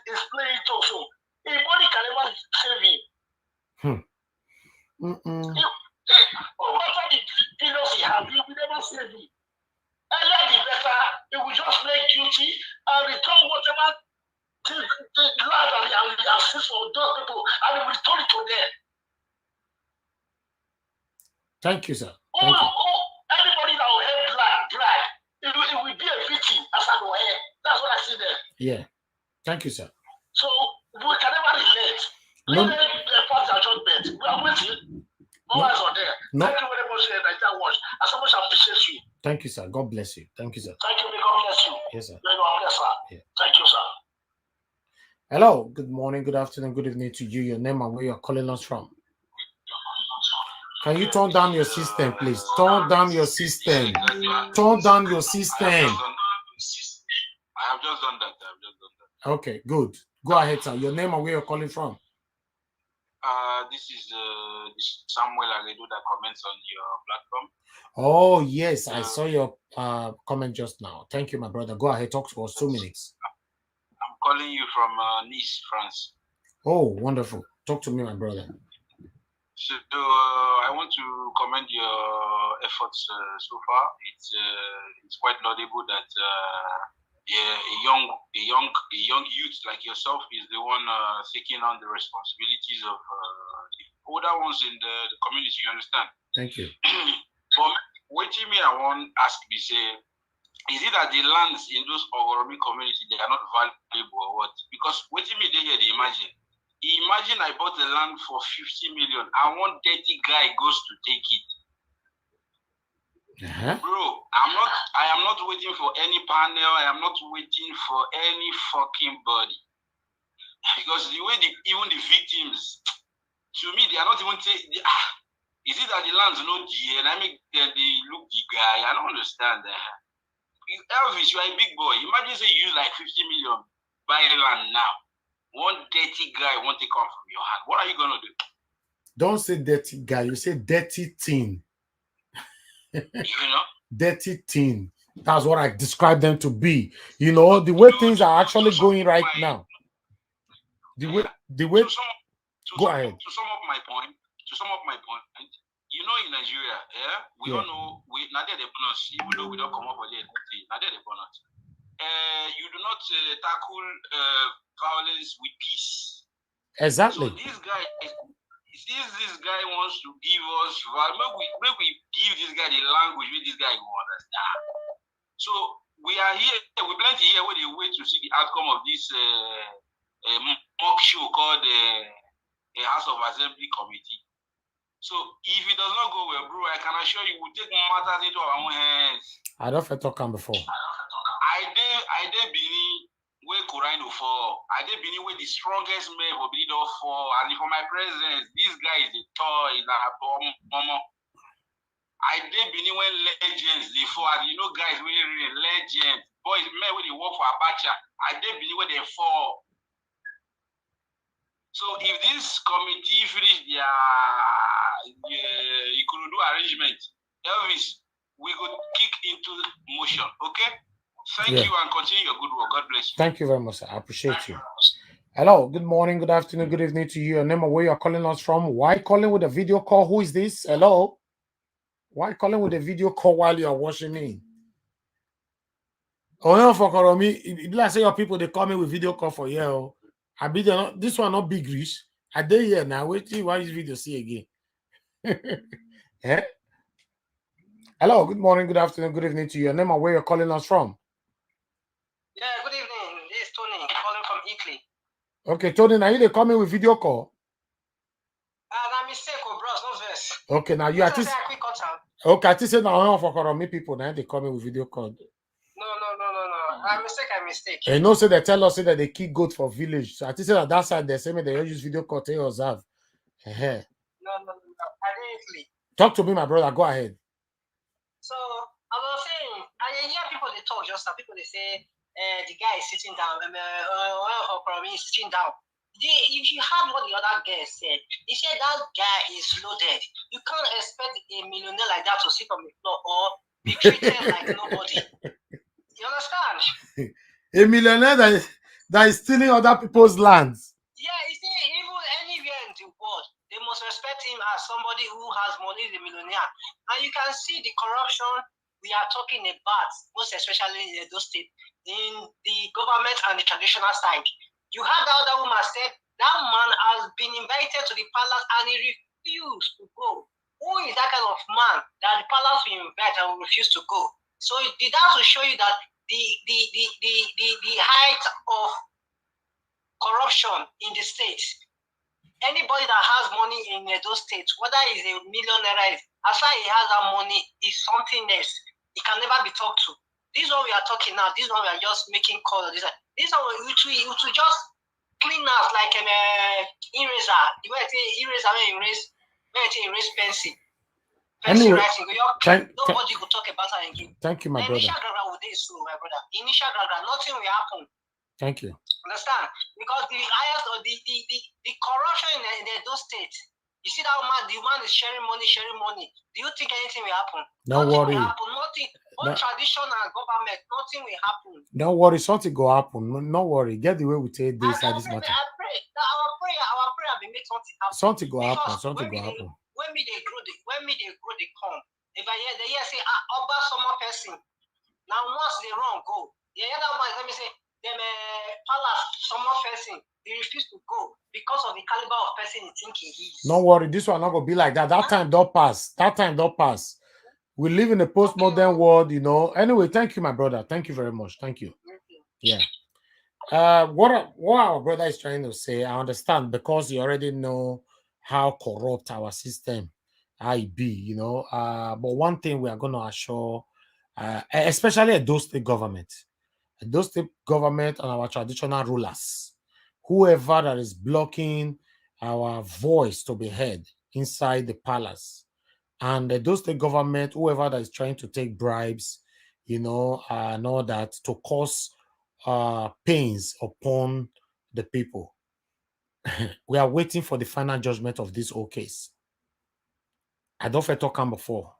is playing it also. Anybody can never save him. No matter the billions he has, he will never save him. Earlier the better, he will just play guilty and return whatever the land that he has seized for those people and he will return it to them. Thank you, sir. Thank you. Anybody that will help drag, it will be a victim as an Ohen. That's what I see there. Yeah. Thank you, sir. So we can never relate. Let them pass their judgment. We are waiting. All eyes are there. No. Thank you very much, Nigeria Watch. I so much appreciate you. Thank you, sir. God bless you. Thank you, sir. Thank you. May God bless you. Yes, sir. May God bless, sir. Yeah. Thank you, sir. Hello. Good morning, good afternoon, good evening to you. Your name and where you're calling us from. Can you turn down your system, please? Turn down your system. Turn down your system. I have just done that. Okay, good. Go ahead, sir. Your name and where you're calling from. This is Samuel Aledo that comments on your platform. Oh, yes, I saw your comment just now. Thank you, my brother. Go ahead, talk to us 2 minutes. I'm calling you from Nice, France. Oh, wonderful. Talk to me, my brother. So I want to commend your efforts so far. It's quite laudable that a young youth like yourself is the one taking on the responsibilities of the older ones in the community. You understand? Thank you. But waiting me, I want to ask me, say, is it that the lands in those Okhuoromi community they are not valuable or what? Because waiting me, they here, they imagine I bought the land for 50 million. And one dirty guy goes to take it. Bro, I am not waiting for any panel. I am not waiting for any fucking body. Because the way even the victims, to me, they are not even saying, is it that the land's not there and I make them they look the guy? I don't understand that. Elvis, you are a big boy. Imagine say you use like 50 million buy land now. One dirty guy won't take off from your hand. What are you gonna do? Don't say dirty guy, you say dirty teen. You know? Dirty teen. That's what I describe them to be. You know, the way things are actually going right now. The way go ahead. To sum up my point, you know, in Nigeria, we all know now they're the bonus, even though we don't come up with it, now they're the bonus. You do not tackle violence with peace. Exactly. So this guy, since this guy wants to give us, maybe we give this guy the language where this guy will understand. So we are here, we plenty here where they wait to see the outcome of this mock show called a House of Assembly Committee. So if it does not go well, bro, I can assure you we'll take matters into our own hands. I don't have talk before. I did Bini where Corino for. I did Bini where the strongest man for Bini for. And for my presence, this guy is a toy, is a bomb, mama. I did Bini when legends they fall. And you know, guys, when legends, boys, men when they work for Abacha. I did Bini where they fall. So if this committee finish their Ikurudu arrangement, Elvis, we go kick into motion, okay? Thank you and continue your good work. God bless you. Thank you very much, sir. I appreciate you. Hello, good morning, good afternoon, good evening to you. Your name and where you're calling us from. Why calling with a video call? Who is this? Hello? Why calling with a video call while you are watching me? Ohen of Okhuoromi, it like say your people they call me with video call for you. I be there. This one not big rich. I did here now. Wait till why this video see again. Hello, good morning, good afternoon, good evening to you. Your name and where you're calling us from. Yeah, good evening. This is Tony calling from Italy. Okay, Tony, now you they call me with video call. Nah, mistake, bros, no verse. Okay, now you are this. Okay, I say now Ohen of Okhuoromi people now they call me with video call. No. I mistake. You know, say they tell us say that they keep goat for village. So I think say that side they say me they use video call to observe. No. I didn't Italy. Talk to me, my brother. Go ahead. So I was saying, I hear people they talk just now. People they say the guy is sitting down. Okhuoromi is sitting down. If you heard what the other guy said, he said that guy is loaded. You can't expect a millionaire like that to sit on the floor or be treated like nobody. You understand? A millionaire that is stealing other people's lands. Yeah, you see, even anywhere in the world, they must respect him as somebody who has money, the millionaire. And you can see the corruption we are talking about, most especially in those states, in the government and the traditional side. You heard the other woman said that man has been invited to the palace and he refused to go. Who is that kind of man that the palace will invite and will refuse to go? So did that to show you that the height of corruption in the states. Anybody that has money in those states, whether he's a millionaire, as far as he has that money, is something else. He can never be talked to. This one we are talking now. This one we are just making call. This one we to just clean out like an eraser. You might say eraser when you erase pencil. Anyway, nobody could talk about it again. Thank you, my brother. Initial gragra with this, my brother. Initial gragra, nothing will happen. Thank you. Understand? Because the highest or the corruption in those states, you see that man, the man is sharing money. Do you think anything will happen? Don't Nothing worry. will happen. Nothing. Both tradition and government, nothing will happen. Don't worry, something go happen. No worry. Get the way we take this I this matter. I pray that our prayer will make something happen. Something go happen. Because Something go happen. when me they grow, they come. If I hear the year say, Oba summer person. Now once they run, go. The other one, let me say, them palace summer person, they refuse to go because of the caliber of person he think he is. No worry, this one not gonna be like that. That time don't pass. That time don't pass. We live in a postmodern world, you know. Anyway, thank you, my brother. Thank you very much. Thank you. Yeah. What our brother is trying to say, I understand, because you already know how corrupt our system I be, you know. But one thing we are gonna assure, especially at those state government and our traditional rulers, whoever that is blocking our voice to be heard inside the palace, and those state government, whoever that is trying to take bribes, you know, and all that to cause pains upon the people. We are waiting for the final judgment of this whole case. I don't feel talking before.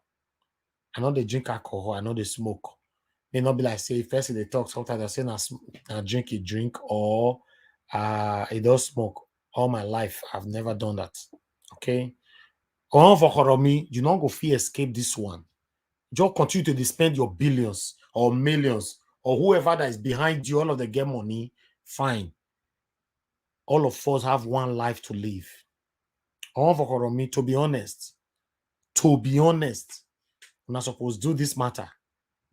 I know they drink alcohol, I know they smoke. May not be like say first they talk, sometimes they say na drink or it does smoke. All my life, I've never done that. Okay. Ohen of Okhuoromi, you not go feel escape this one. Just continue to spend your billions or millions or whoever that is behind you, all of them get money, fine. All of us have one life to live. Ohen of Okhuoromi, to be honest, we're not supposed to do this matter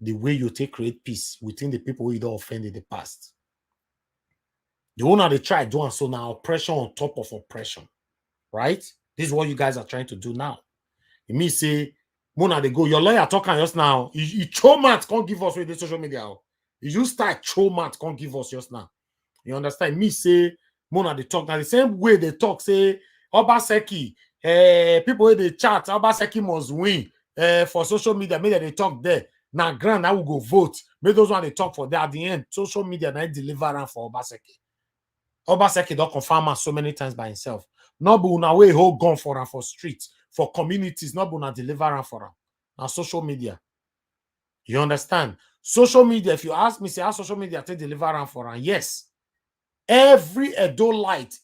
the way you take create peace within the people who you don't offend in the past. The owner they try doing so now, oppression on top of oppression, right? This is what you guys are trying to do now. It means say, Mona they go, your lawyer talking just now. You mat can't give us with the social media. You just start mat can't give us just now. You understand? Me say, Mona they talk now the same way they talk, say, Obaseki, people in the chat, Obaseki must win for social media. Maybe they talk there. Now, grand, I will go vote. Maybe those one they talk for there at the end. Social media, now deliver for Obaseki. Obaseki don't confirm so many times by himself. Not be una way whole gun for him for streets, for communities, not be una deliver for him. Now social media. You understand? Social media, if you ask me, say how social media take deliver him for him. Yes. Every adult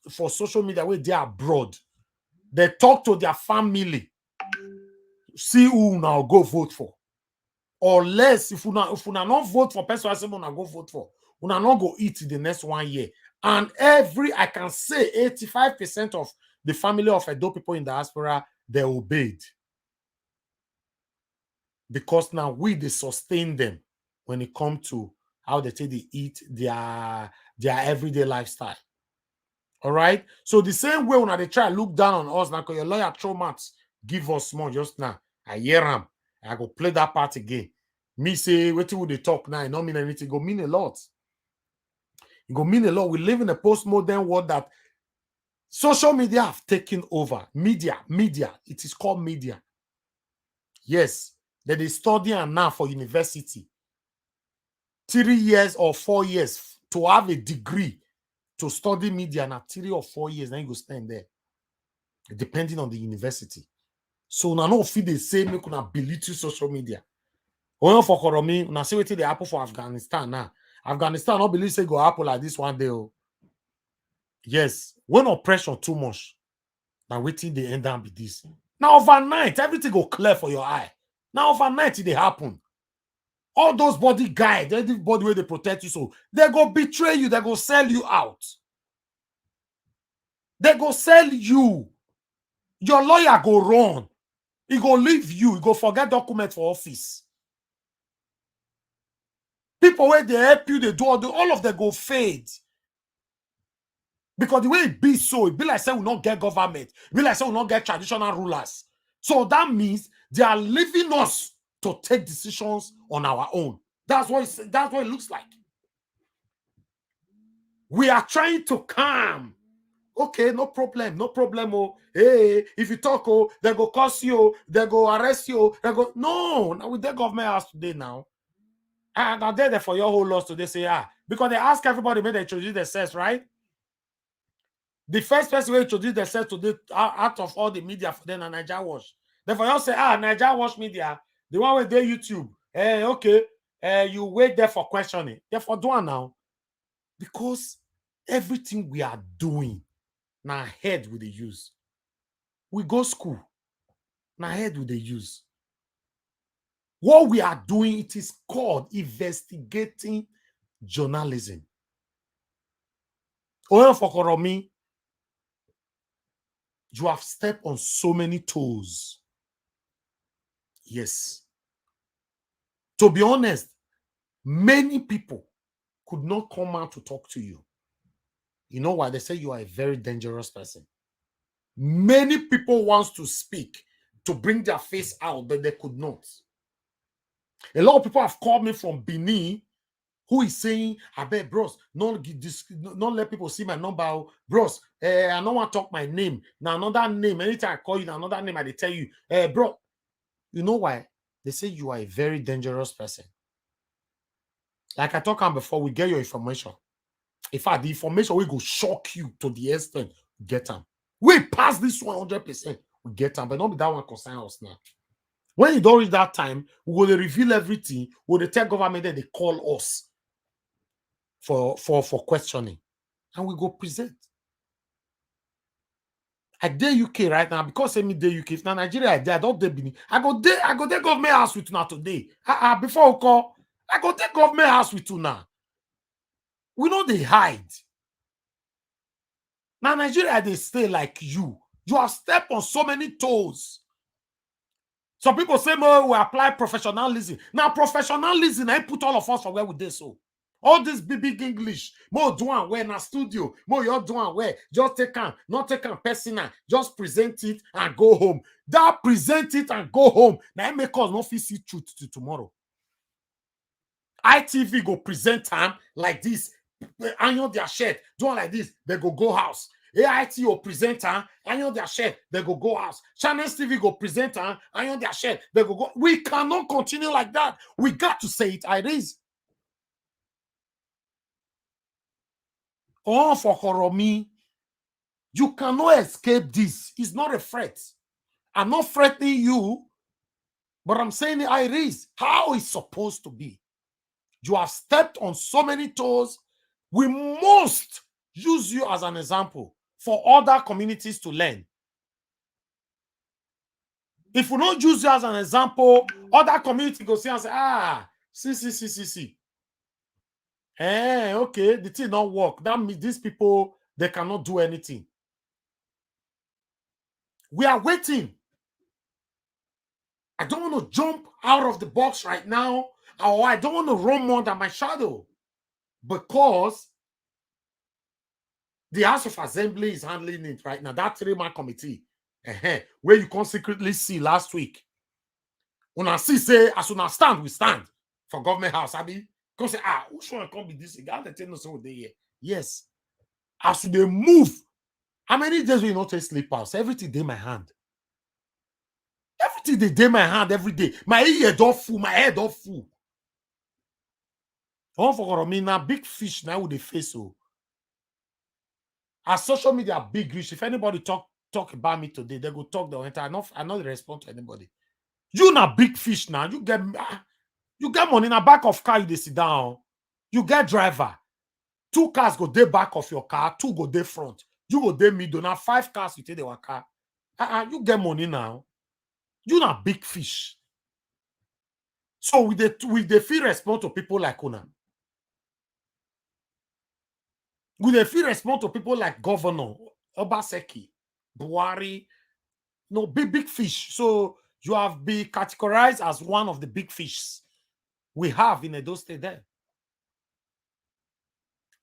for social media where they are abroad, they talk to their family. See who now go vote for. Or less, if you not vote for person una go vote for, una not go eat the next 1 year. And I can say 85% of the family of Edo people in diaspora, they obeyed. Because now they sustain them when it comes to how they take they eat their everyday lifestyle. All right. So the same way when they try to look down on us now, because your lawyer throw mats, give us more just now. I hear him. I go play that part again. Me say, what would they talk now? It don't mean anything. It go mean a lot. It go mean a lot. We live in a postmodern world that social media have taken over. Media. It is called media. Yes. That they study and now for university. 3 years or 4 years to have a degree to study media now 3 or 4 years, then you go spend there. Depending on the university. So now no feel the same make una belittle social media. Ohen of Okhuoromi, una see wetin dey happen for Afghanistan now. Afghanistan not believe say go happen like this one day. Oh. Yes, when oppression too much, now wetin dey end down be this. Now overnight, everything go clear for your eye. Now overnight it dey happen. All those bodyguards, everybody where they protect you, so they go betray you, they go sell you out. They go sell you. Your lawyer go run. He go leave you. He go forget document for office. People where they help you, they do all of them go fade. Because the way it be so, it be like say we not get government. It be like say we not get traditional rulers. So that means they are leaving us to take decisions on our own. That's what it looks like. We are trying to calm. Okay, no problem. Oh, hey, if you talk, oh, they go curse you, they go arrest you, they go. No, now with the government house today now. And are they there for your whole loss today? Say, because they ask everybody when they introduce themselves, right? The first person who introduced themselves today out of all the media for them, Niger Watch. Therefore, you say, Niger Watch media, the one with their YouTube. Okay, you wait there for questioning. Therefore, do it now. Because everything we are doing, now head with the use. We go school, now head with the use. What we are doing, it is called investigating journalism. Ohen of Okhuoromi, you have stepped on so many toes. Yes. To be honest, many people could not come out to talk to you. You know why? They say you are a very dangerous person. Many people want to speak, to bring their face out, but they could not. A lot of people have called me from Benin who is saying, I bet, bros, not let people see my number. Bros, I don't want to talk my name. Now, another name, anytime I call you, another name, I tell you, bro, you know why? They say you are a very dangerous person. Like I talked about before, we get your information. In fact, the information will go shock you to the extent, get them. We pass this 100%, we get them, but not be that one concern us now. When you don't reach that time, we will reveal everything. We will tell government that they call us for questioning, and we go present. I dare UK right now because say me dare UK. If now Nigeria, I don't dare Benin. I go there government house with you now today. Before we call, I go there government house with you now. We know they hide. Now Nigeria, they stay like you. You have stepped on so many toes. Some people say, "Mo, we apply professionalism." Now professionalism, I put all of us for where we did so. All this big English, more doing where in a studio, more you're doing where just take on, not take on personal, just present it and go home. That present it and go home. Now it make us not feel see truth to tomorrow. ITV go present time like this, iron their shirt, doing like this, they go house. AIT will present time, iron their shirt, they go house. Channels TV go present time, iron their shirt, they go. We cannot continue like that. We got to say it. I raise. Ohen of Okhuoromi, you cannot escape this. It's not a threat. I'm not threatening you, but I'm saying it is how it's supposed to be. You have stepped on so many toes. We must use you as an example for other communities to learn. If we don't use you as an example, other communities go see and say, see. Okay, the thing don't work. That means these people, they cannot do anything. We are waiting. I don't want to jump out of the box right now, or I don't want to run more than my shadow, because the House of Assembly is handling it right now. That 3-man committee, where you can secretly see last week. When I see say, as soon as stand, we stand for government house. I mean, because say, which one can't be this guy? They tell us what they here. Yes. As they move, how many days will you not take sleep house? Everything in my hand. Everything they day my hand every day. My ear don't full, my head don't full. Ohen of Okhuoromi now big fish now with the face. So as social media big reach, if anybody talk about me today, they go talk the entire. I not respond to anybody. You na big fish now. You get money in the back of car. You sit down. You get driver. 2 cars go dey back of your car. 2 go dey front. You go dey middle. Now 5 cars you take the car. You get money now. You na big fish. So with the feel respond to people like Una. With the feel respond to people like Governor Obaseki, Buhari, no big fish. So you have been categorized as one of the big fishes we have in Edo State there.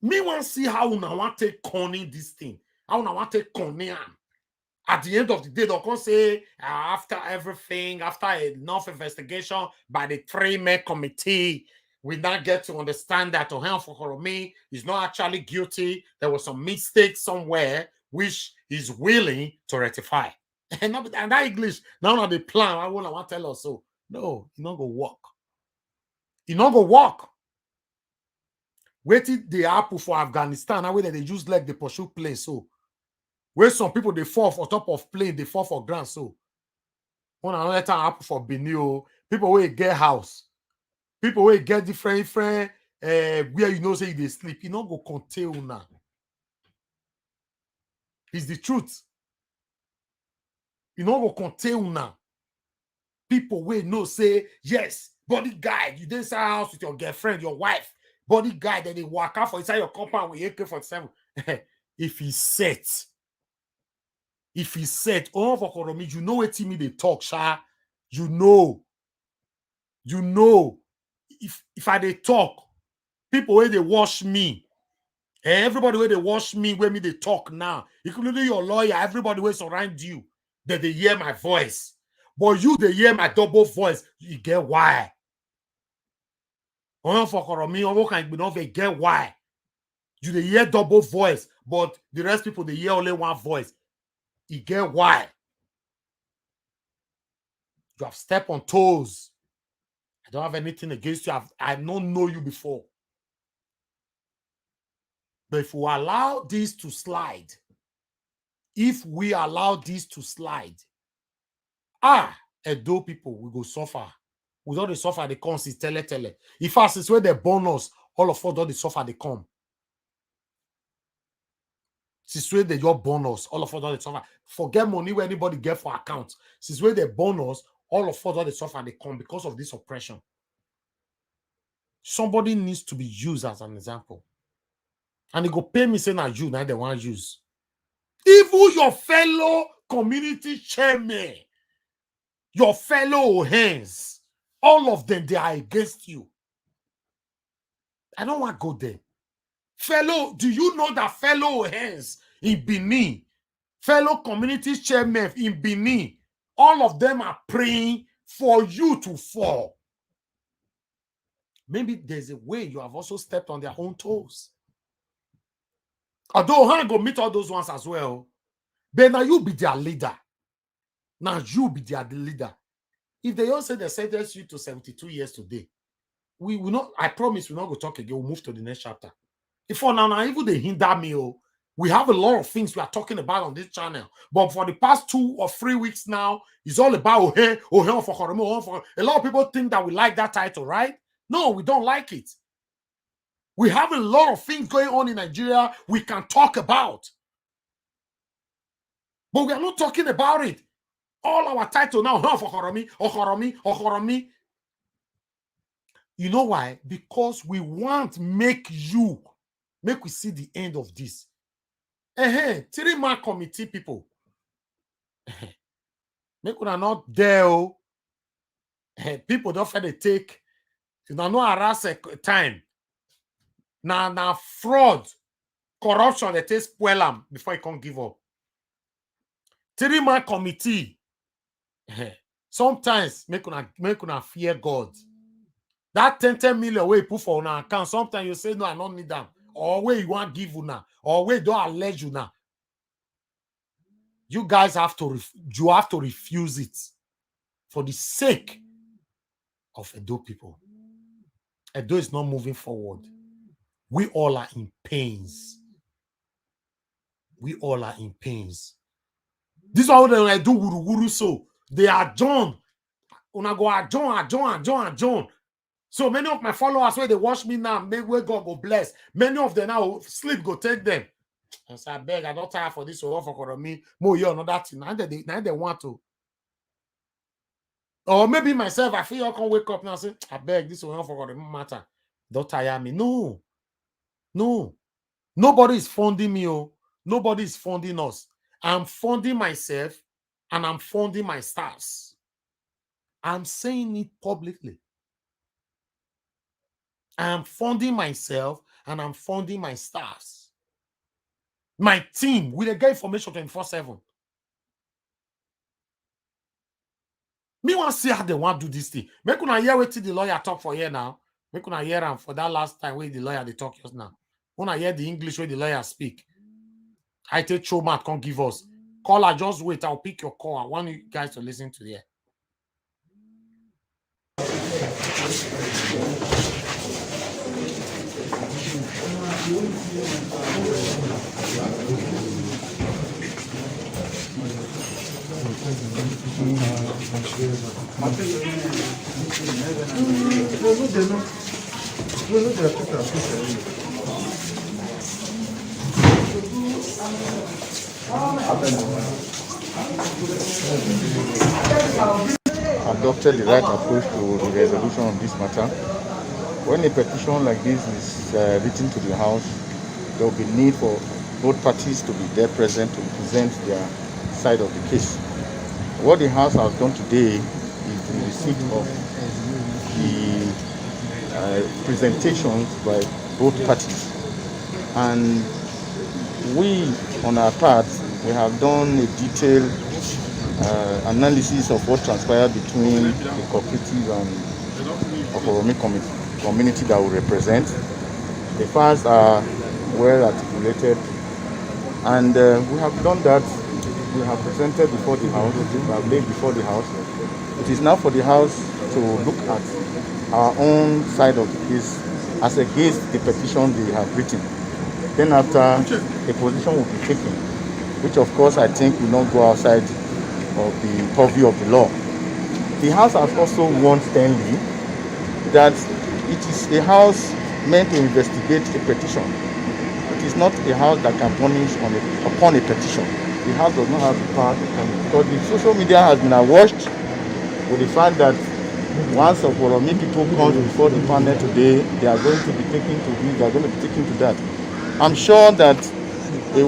Me want to see how Una want to take conning this thing. How Una want to take conning. At the end of the day, they'll come say, after everything, after enough investigation by the 3-man committee, we now get to understand that Ohen of Okhuoromi is not actually guilty. There was some mistake somewhere which he's willing to rectify. And that English, now the plan, I want to tell us so. No, it's not going to work. It not go work. Waiting the apple for Afghanistan. Now where they use like the pursue plane. So where some people they fall for top of plane, they fall for ground. So one another time apple for Benin. People will get house. People will get different where you know say they sleep. You not go contain now. It's the truth. You know go contain now. People will know say yes, bodyguard. You inside house with your girlfriend, your wife, bodyguard. Then they walk out for inside your compound with AK-47. If he's set, Ohen of Okhuoromi, you know what me they talk, sha. You know. If I they talk, people where they watch me. Everybody where they watch me, where me they talk now, including your lawyer, everybody where surround you, that they hear my voice. But you, they hear my double voice. You get why? Ohen of Okhuoromi, they get why? You they hear double voice, but the rest people they hear only one voice. You get why? You have stepped on toes. I don't have anything against you. I don't know you before. But if we allow this to slide, Edo people will go suffer. With all the suffer, they come since tele. If I since where they bonus, all of us all the suffer they come. Since where they your bonus, all of us all the suffer. Forget money where anybody get for account. Since where they bonus, all of us all the suffer they come because of this oppression. Somebody needs to be used as an example. And they go pay me saying that you now they want to use. Even your fellow community chairman, your fellow hands, all of them, they are against you. I don't want to go there. Fellow, do you know that fellow hands in Benin, fellow community chairmen in Benin, all of them are praying for you to fall. Maybe there's a way you have also stepped on their own toes. Although I go meet all those ones as well, but now you be their leader. Now you be their leader. If they all say they sentence you to 72 years today, we will not, I promise we'll not go talk again. We'll move to the next chapter. If for now, even they hinder me, we have a lot of things we are talking about on this channel. But for the past 2 or 3 weeks now, it's all about Ohen of Okhuoromi. A lot of people think that we like that title, right? No, we don't like it. We have a lot of things going on in Nigeria we can talk about. But we are not talking about it. All our title now, Ohen of Okhuoromi. You know why? Because we want make we see the end of this. 3-man committee people. Make una not there. People don't feel they take. You know, no harass time. Now fraud, corruption, they take spoil them before you can't give up. 3-man committee. Sometimes make una fear God. That 10 million way put for una account. Sometimes you say no, I don't need them. Or where you want give una, or where don't allege you now. You guys have to refuse it for the sake of Edo people. Edo is not moving forward. We all are in pains. We all are in pains. This is how they do wuru so. They adjourn. Una go adjourn. So many of my followers where they watch me now, make where God go bless. Many of them now sleep go take them. I say, I beg, I don't tire for this Ohen of Okhuoromi. More you another thing. Now they want to. Or maybe myself, I feel I can wake up now and say, I beg, this Ohen of Okhuoromi matter. Don't tire me. No. Nobody is funding me. Nobody is funding us. I'm funding myself and I'm funding my stars. I'm saying it publicly. I'm funding myself and I'm funding my stars. My team will get information 24/7. Me want to see how they want to do this thing. Make una hear what the lawyer talk for here now. Make una hear him for that last time where the lawyer they talk just now. When I hear the English where the lawyer speak, I take Chomat can't give us. Caller, just wait. I'll pick your call. I want you guys to listen to here. Adopted the right approach to the resolution of this matter. When a petition like this is written to the House, there will be need for both parties to be there present to present their side of the case. What the House has done today is the receipt of the presentations by both parties. And we, on our part, we have done a detailed analysis of what transpired between the cooperative and Okhuoromi community that we represent. The facts are well articulated, and we have done that. We have presented before the House, we have laid before the House. It is now for the House to look at our own side of the case as against the petition they have written. Then after, a position will be taken, which of course I think will not go outside of the purview of the law. The House has also warned sternly that it is a House meant to investigate a petition. It is not a House that can punish upon a petition. The House does not have the power to punish, because the social media has been awashed with the fact that once Okhuoromi people come before the panel today, they are going to be taken to this, they are going to be taken to that. I'm sure that a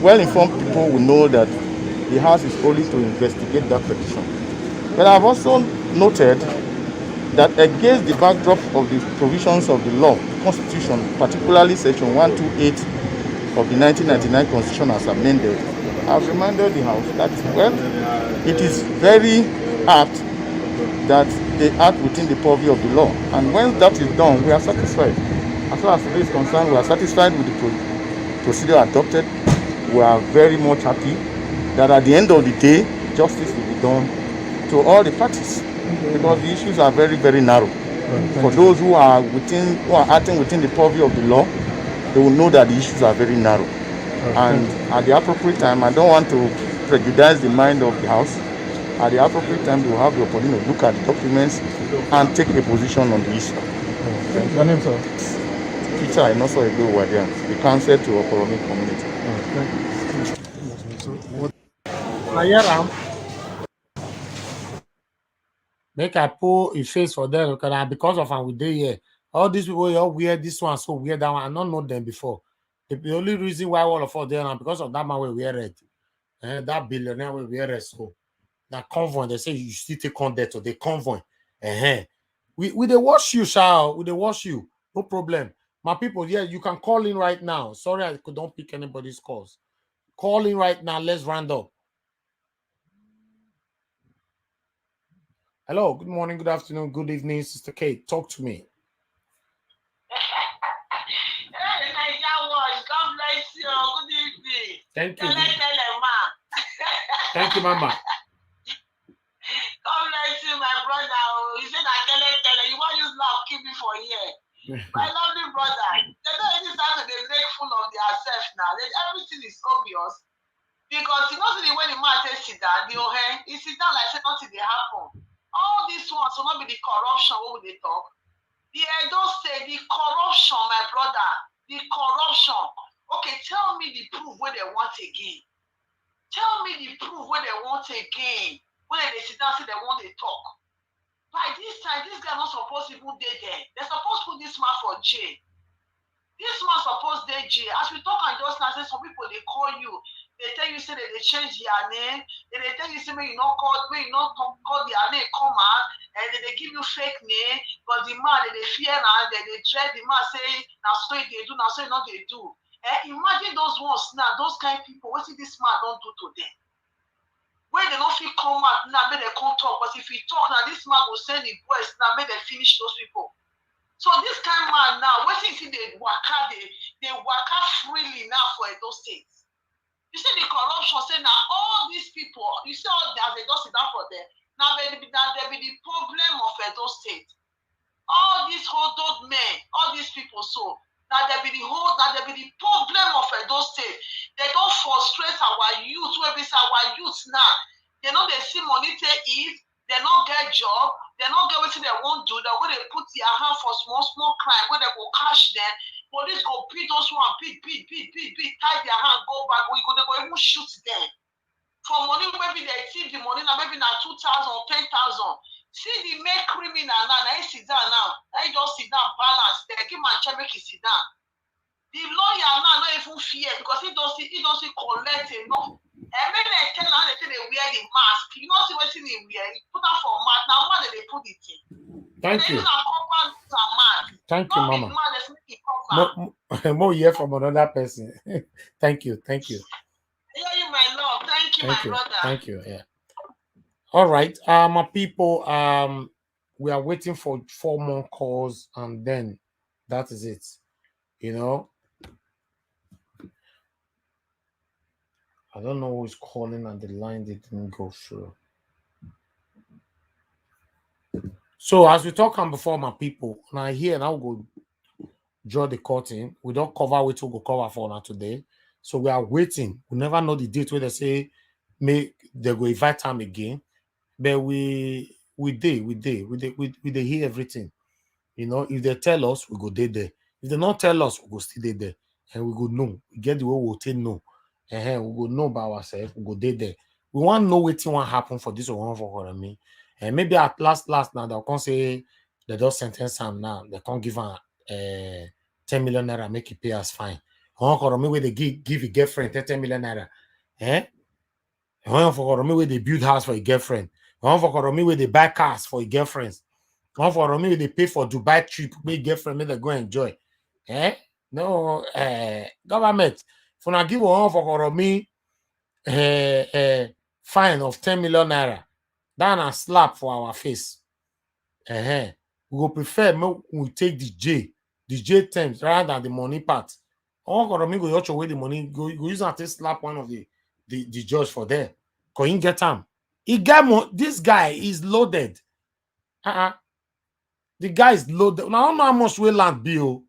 well-informed people will know that the House is only to investigate that petition. But I've also noted that against the backdrop of the provisions of the law, the Constitution, particularly Section 128 of the 1999 Constitution as amended, I've reminded the House that, well, it is very apt that they act within the purview of the law. And when that is done, we are satisfied. As far as today is concerned, we are satisfied with the procedure adopted. We are very much happy that at the end of the day, justice will be done to all the parties, because the issues are very, very narrow. For those who are acting within the purview of the law, they will know that the issues are very narrow. And at the appropriate time, I don't want to prejudice the mind of the House. At the appropriate time, they will have the opportunity to look at the documents and take a position on the issue. Your name, sir? Peter Inoso Ego Wadian, the counsel to Okhuoromi community. Make I pull a face for them because of how we dey here. All these people all weird, this one so weird, that one I don't know them before. The only reason why all of us there now because of that man we wear red. That billionaire we wear red. So that convoy, they say you still take on that to the convoy. We they watch you, shall we they watch you. No problem. My people, yeah, you can call in right now. Sorry, I don't pick anybody's calls. Call in right now. Let's round up. Hello, good morning, good afternoon, good evening, Sister Kate. Talk to me. God bless you. Good evening. Thank you. Thank you, Mama. God bless you, my brother. You said I tell you want to use love, keep me for here. My lovely brother. They don't even start to make full of themselves now. Everything is obvious. Because you know the way the man says sit down, he sit down like say nothing they happen. All these ones will not be the corruption, what would they talk? Don't say the corruption, my brother. The corruption. Okay, tell me the proof where they want again. Tell me the proof where they want again. When they sit down, say they want to talk. By this time, this guy not supposed to even be there. They're supposed to put this man for jail. This man supposed to jail. As we talk and just now, say some people they call you. They tell you say that they change their name. They tell you say you not call their name come out, and they give you fake name. But the man they fear now, they dread the man say now so they do, now so not they do. Imagine those ones now, those kind of people. What if this man don't do to them? When they don't feel come out now, may they come talk. But if he talk now, this man will send the boys now, may they finish those people. So this kind of man now, what if they waka freely now for those states? You see the corruption, say now all these people, you see all that they don't sit down for them. Now there be the problem of those states. all these hold men, all these people so. Now there be the whole, now there be the problem of Edo State. They don't frustrate our youth, where we say our youth now. They know they see money to eat, they don't get job, they don't get what they won't do, they're going to put their hand for small crime, where they go cash them, police go beat those one, beat, tie their hand, go back, they go even shoot them. For money, maybe they thief the money, now maybe now 2,000 or 10,000. See the main criminal now, now he sit down now. Now he just sit down, balance. They give my check, make he sit down. The lawyer now not even fear because he don't see collect enough. And when they tell now they wear the mask. You know see what he wear. He put on for mask. Now what they put it in? Thank you. Thank you, not Mama. More More hear from another person. Thank you. Yeah, you my love. Thank you, my brother. Thank you. Yeah. All right. My people, we are waiting for 4 more calls and then that is it. You know, I don't know who's calling and the line didn't go through. So as we talk on before, my people, now here now go draw the curtain. We don't cover which we'll go cover for now today. So we are waiting. We never know the date where they say they go invite time again. But we hear everything. You know, if they tell us, we go there. If they not tell us, we go still there. And we go know. We get the way we'll take know. And we go know by ourselves, we go there. We want to know what will happen for this one for Okhuoromi. And maybe at last now they'll come say they don't sentence him now. They can't give him 10 million naira, make it pay us fine. Okhuoromi where they give a girlfriend 10 million naira. Ohen of Okhuoromi where they build house for a girlfriend. Ohen of Okhuoromi where they buy cars for a girlfriends. Ohen of Okhuoromi where they pay for Dubai trip, make girlfriend, make they go enjoy. No, government. For now give Ohen of Okhuoromi fine of 10 million naira. That's a slap for our face. We go prefer we take the J terms rather than the money part. Ohen of Okhuoromi go watch away the money, go use that to slap one of the judge for there. Cause he get him. He got this guy is loaded. The guy is loaded. Now I don't know how much we land bill.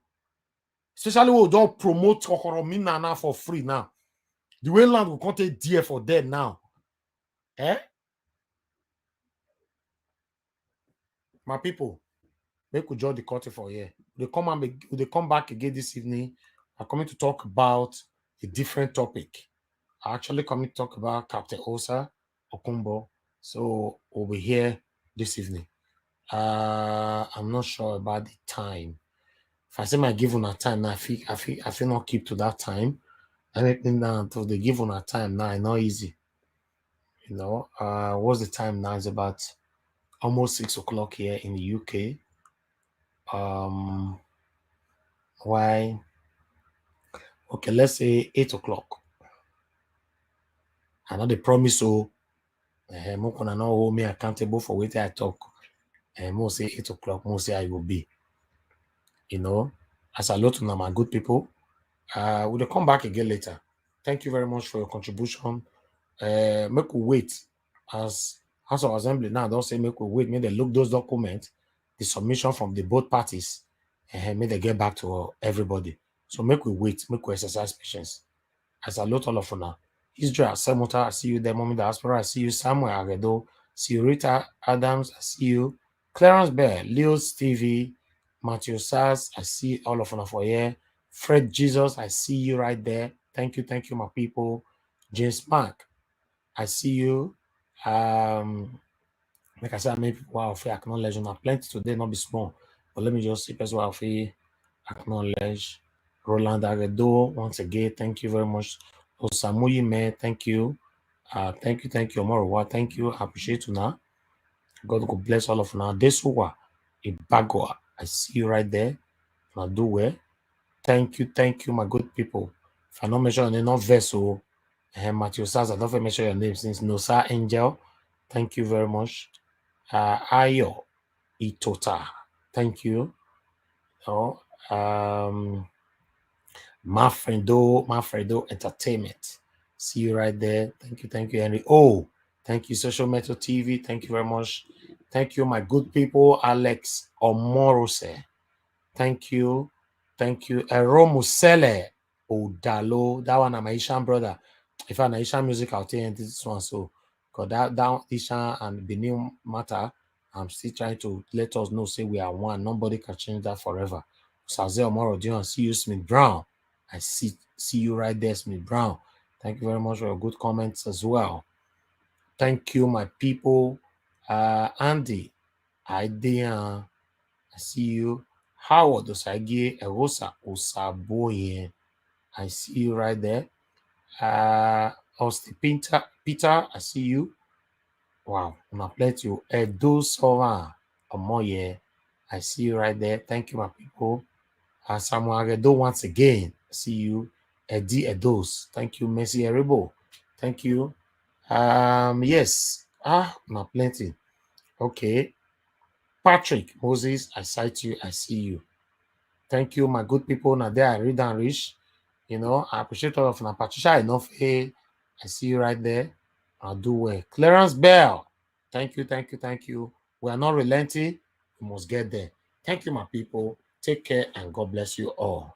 Especially when we don't promote Okhuoromi now for free now. The way land will come take dear for them now. My people, make we draw the curtain for here. They come back again this evening. I'm coming to talk about a different topic. I actually coming to talk about Captain Osa Okumbo. So we'll be here this evening. I'm not sure about the time. If I say my give on a time now, I feel not keep to that time. Anything now until they give on a time now, it's not easy. You know, what's the time now? It's about almost 6 o'clock here in the UK. Why? Okay, let's say 8 o'clock. I know they promise so. I'm not gonna hold me accountable for what I talk. And most say 8 o'clock, most say I will be. You know, as a lot of my good people. We'll come back again later. Thank you very much for your contribution. Make we wait as House of Assembly now. Don't say make we wait. May they look those documents, the submission from the both parties, and may they get back to everybody. So make we wait. Make we exercise patience. As a lot of now. Israel Semota, I see you there. Mommy Diaspora, I see you. Samuel Agedo, see you. Rita Adams, I see you. Clarence Bear, Leo Stevie, Matthew Sass, I see all of you for here. Fred Jesus, I see you right there. Thank you, my people. James Mark, I see you. Like I said, many people are acknowledge on plenty today, not be small. But let me just see people who acknowledge. Roland Agedo, once again, thank you very much. Osamuyi Me, thank you. Thank you, Omorwa. Thank you. I appreciate you now. God will bless all of you now. Desuwa, Ibagoa, I see you right there. Now do well. Thank you, my good people. If I don't mention your name, not vessel. Matthew Saz, I don't mention your name since Nosa Angel. Thank you very much. Ayo Itota. Thank you. Mafredo Entertainment. See you right there. Thank you, Henry. Oh, thank you, Social Metal TV. Thank you very much. Thank you, my good people. Alex Omorose. Thank you. Thank you. Eromusele Odalo. That one, I'm an Asian brother. If I'm Asian music, I'll tell you this one. So, because that Asian and Benin matter, I'm still trying to let us know, say we are one. Nobody can change that forever. Sazel Omoro, do you see you, Smith Brown? I see you right there, Smith Brown. Thank you very much for your good comments as well. Thank you, my people. Andy, I see you. Howard Osage Erosa Osaboye. I see you right there. Austin Peter, I see you. Wow, my plate you. Edo Sova Omoye. I see you right there. Thank you, my people. Samuel Agedo once again. I see you. Eddie Edos. Thank you, Messi Erebo. Thank you. Yes. My plenty. Okay. Patrick Moses, I cite you. I see you. Thank you, my good people. Now there I read and reach. You know, I appreciate all of you. Patricia enough. Hey, I see you right there. I'll do well. Clarence Bell. Thank you, thank you, thank you. We are not relenting. We must get there. Thank you, my people. Take care and God bless you all.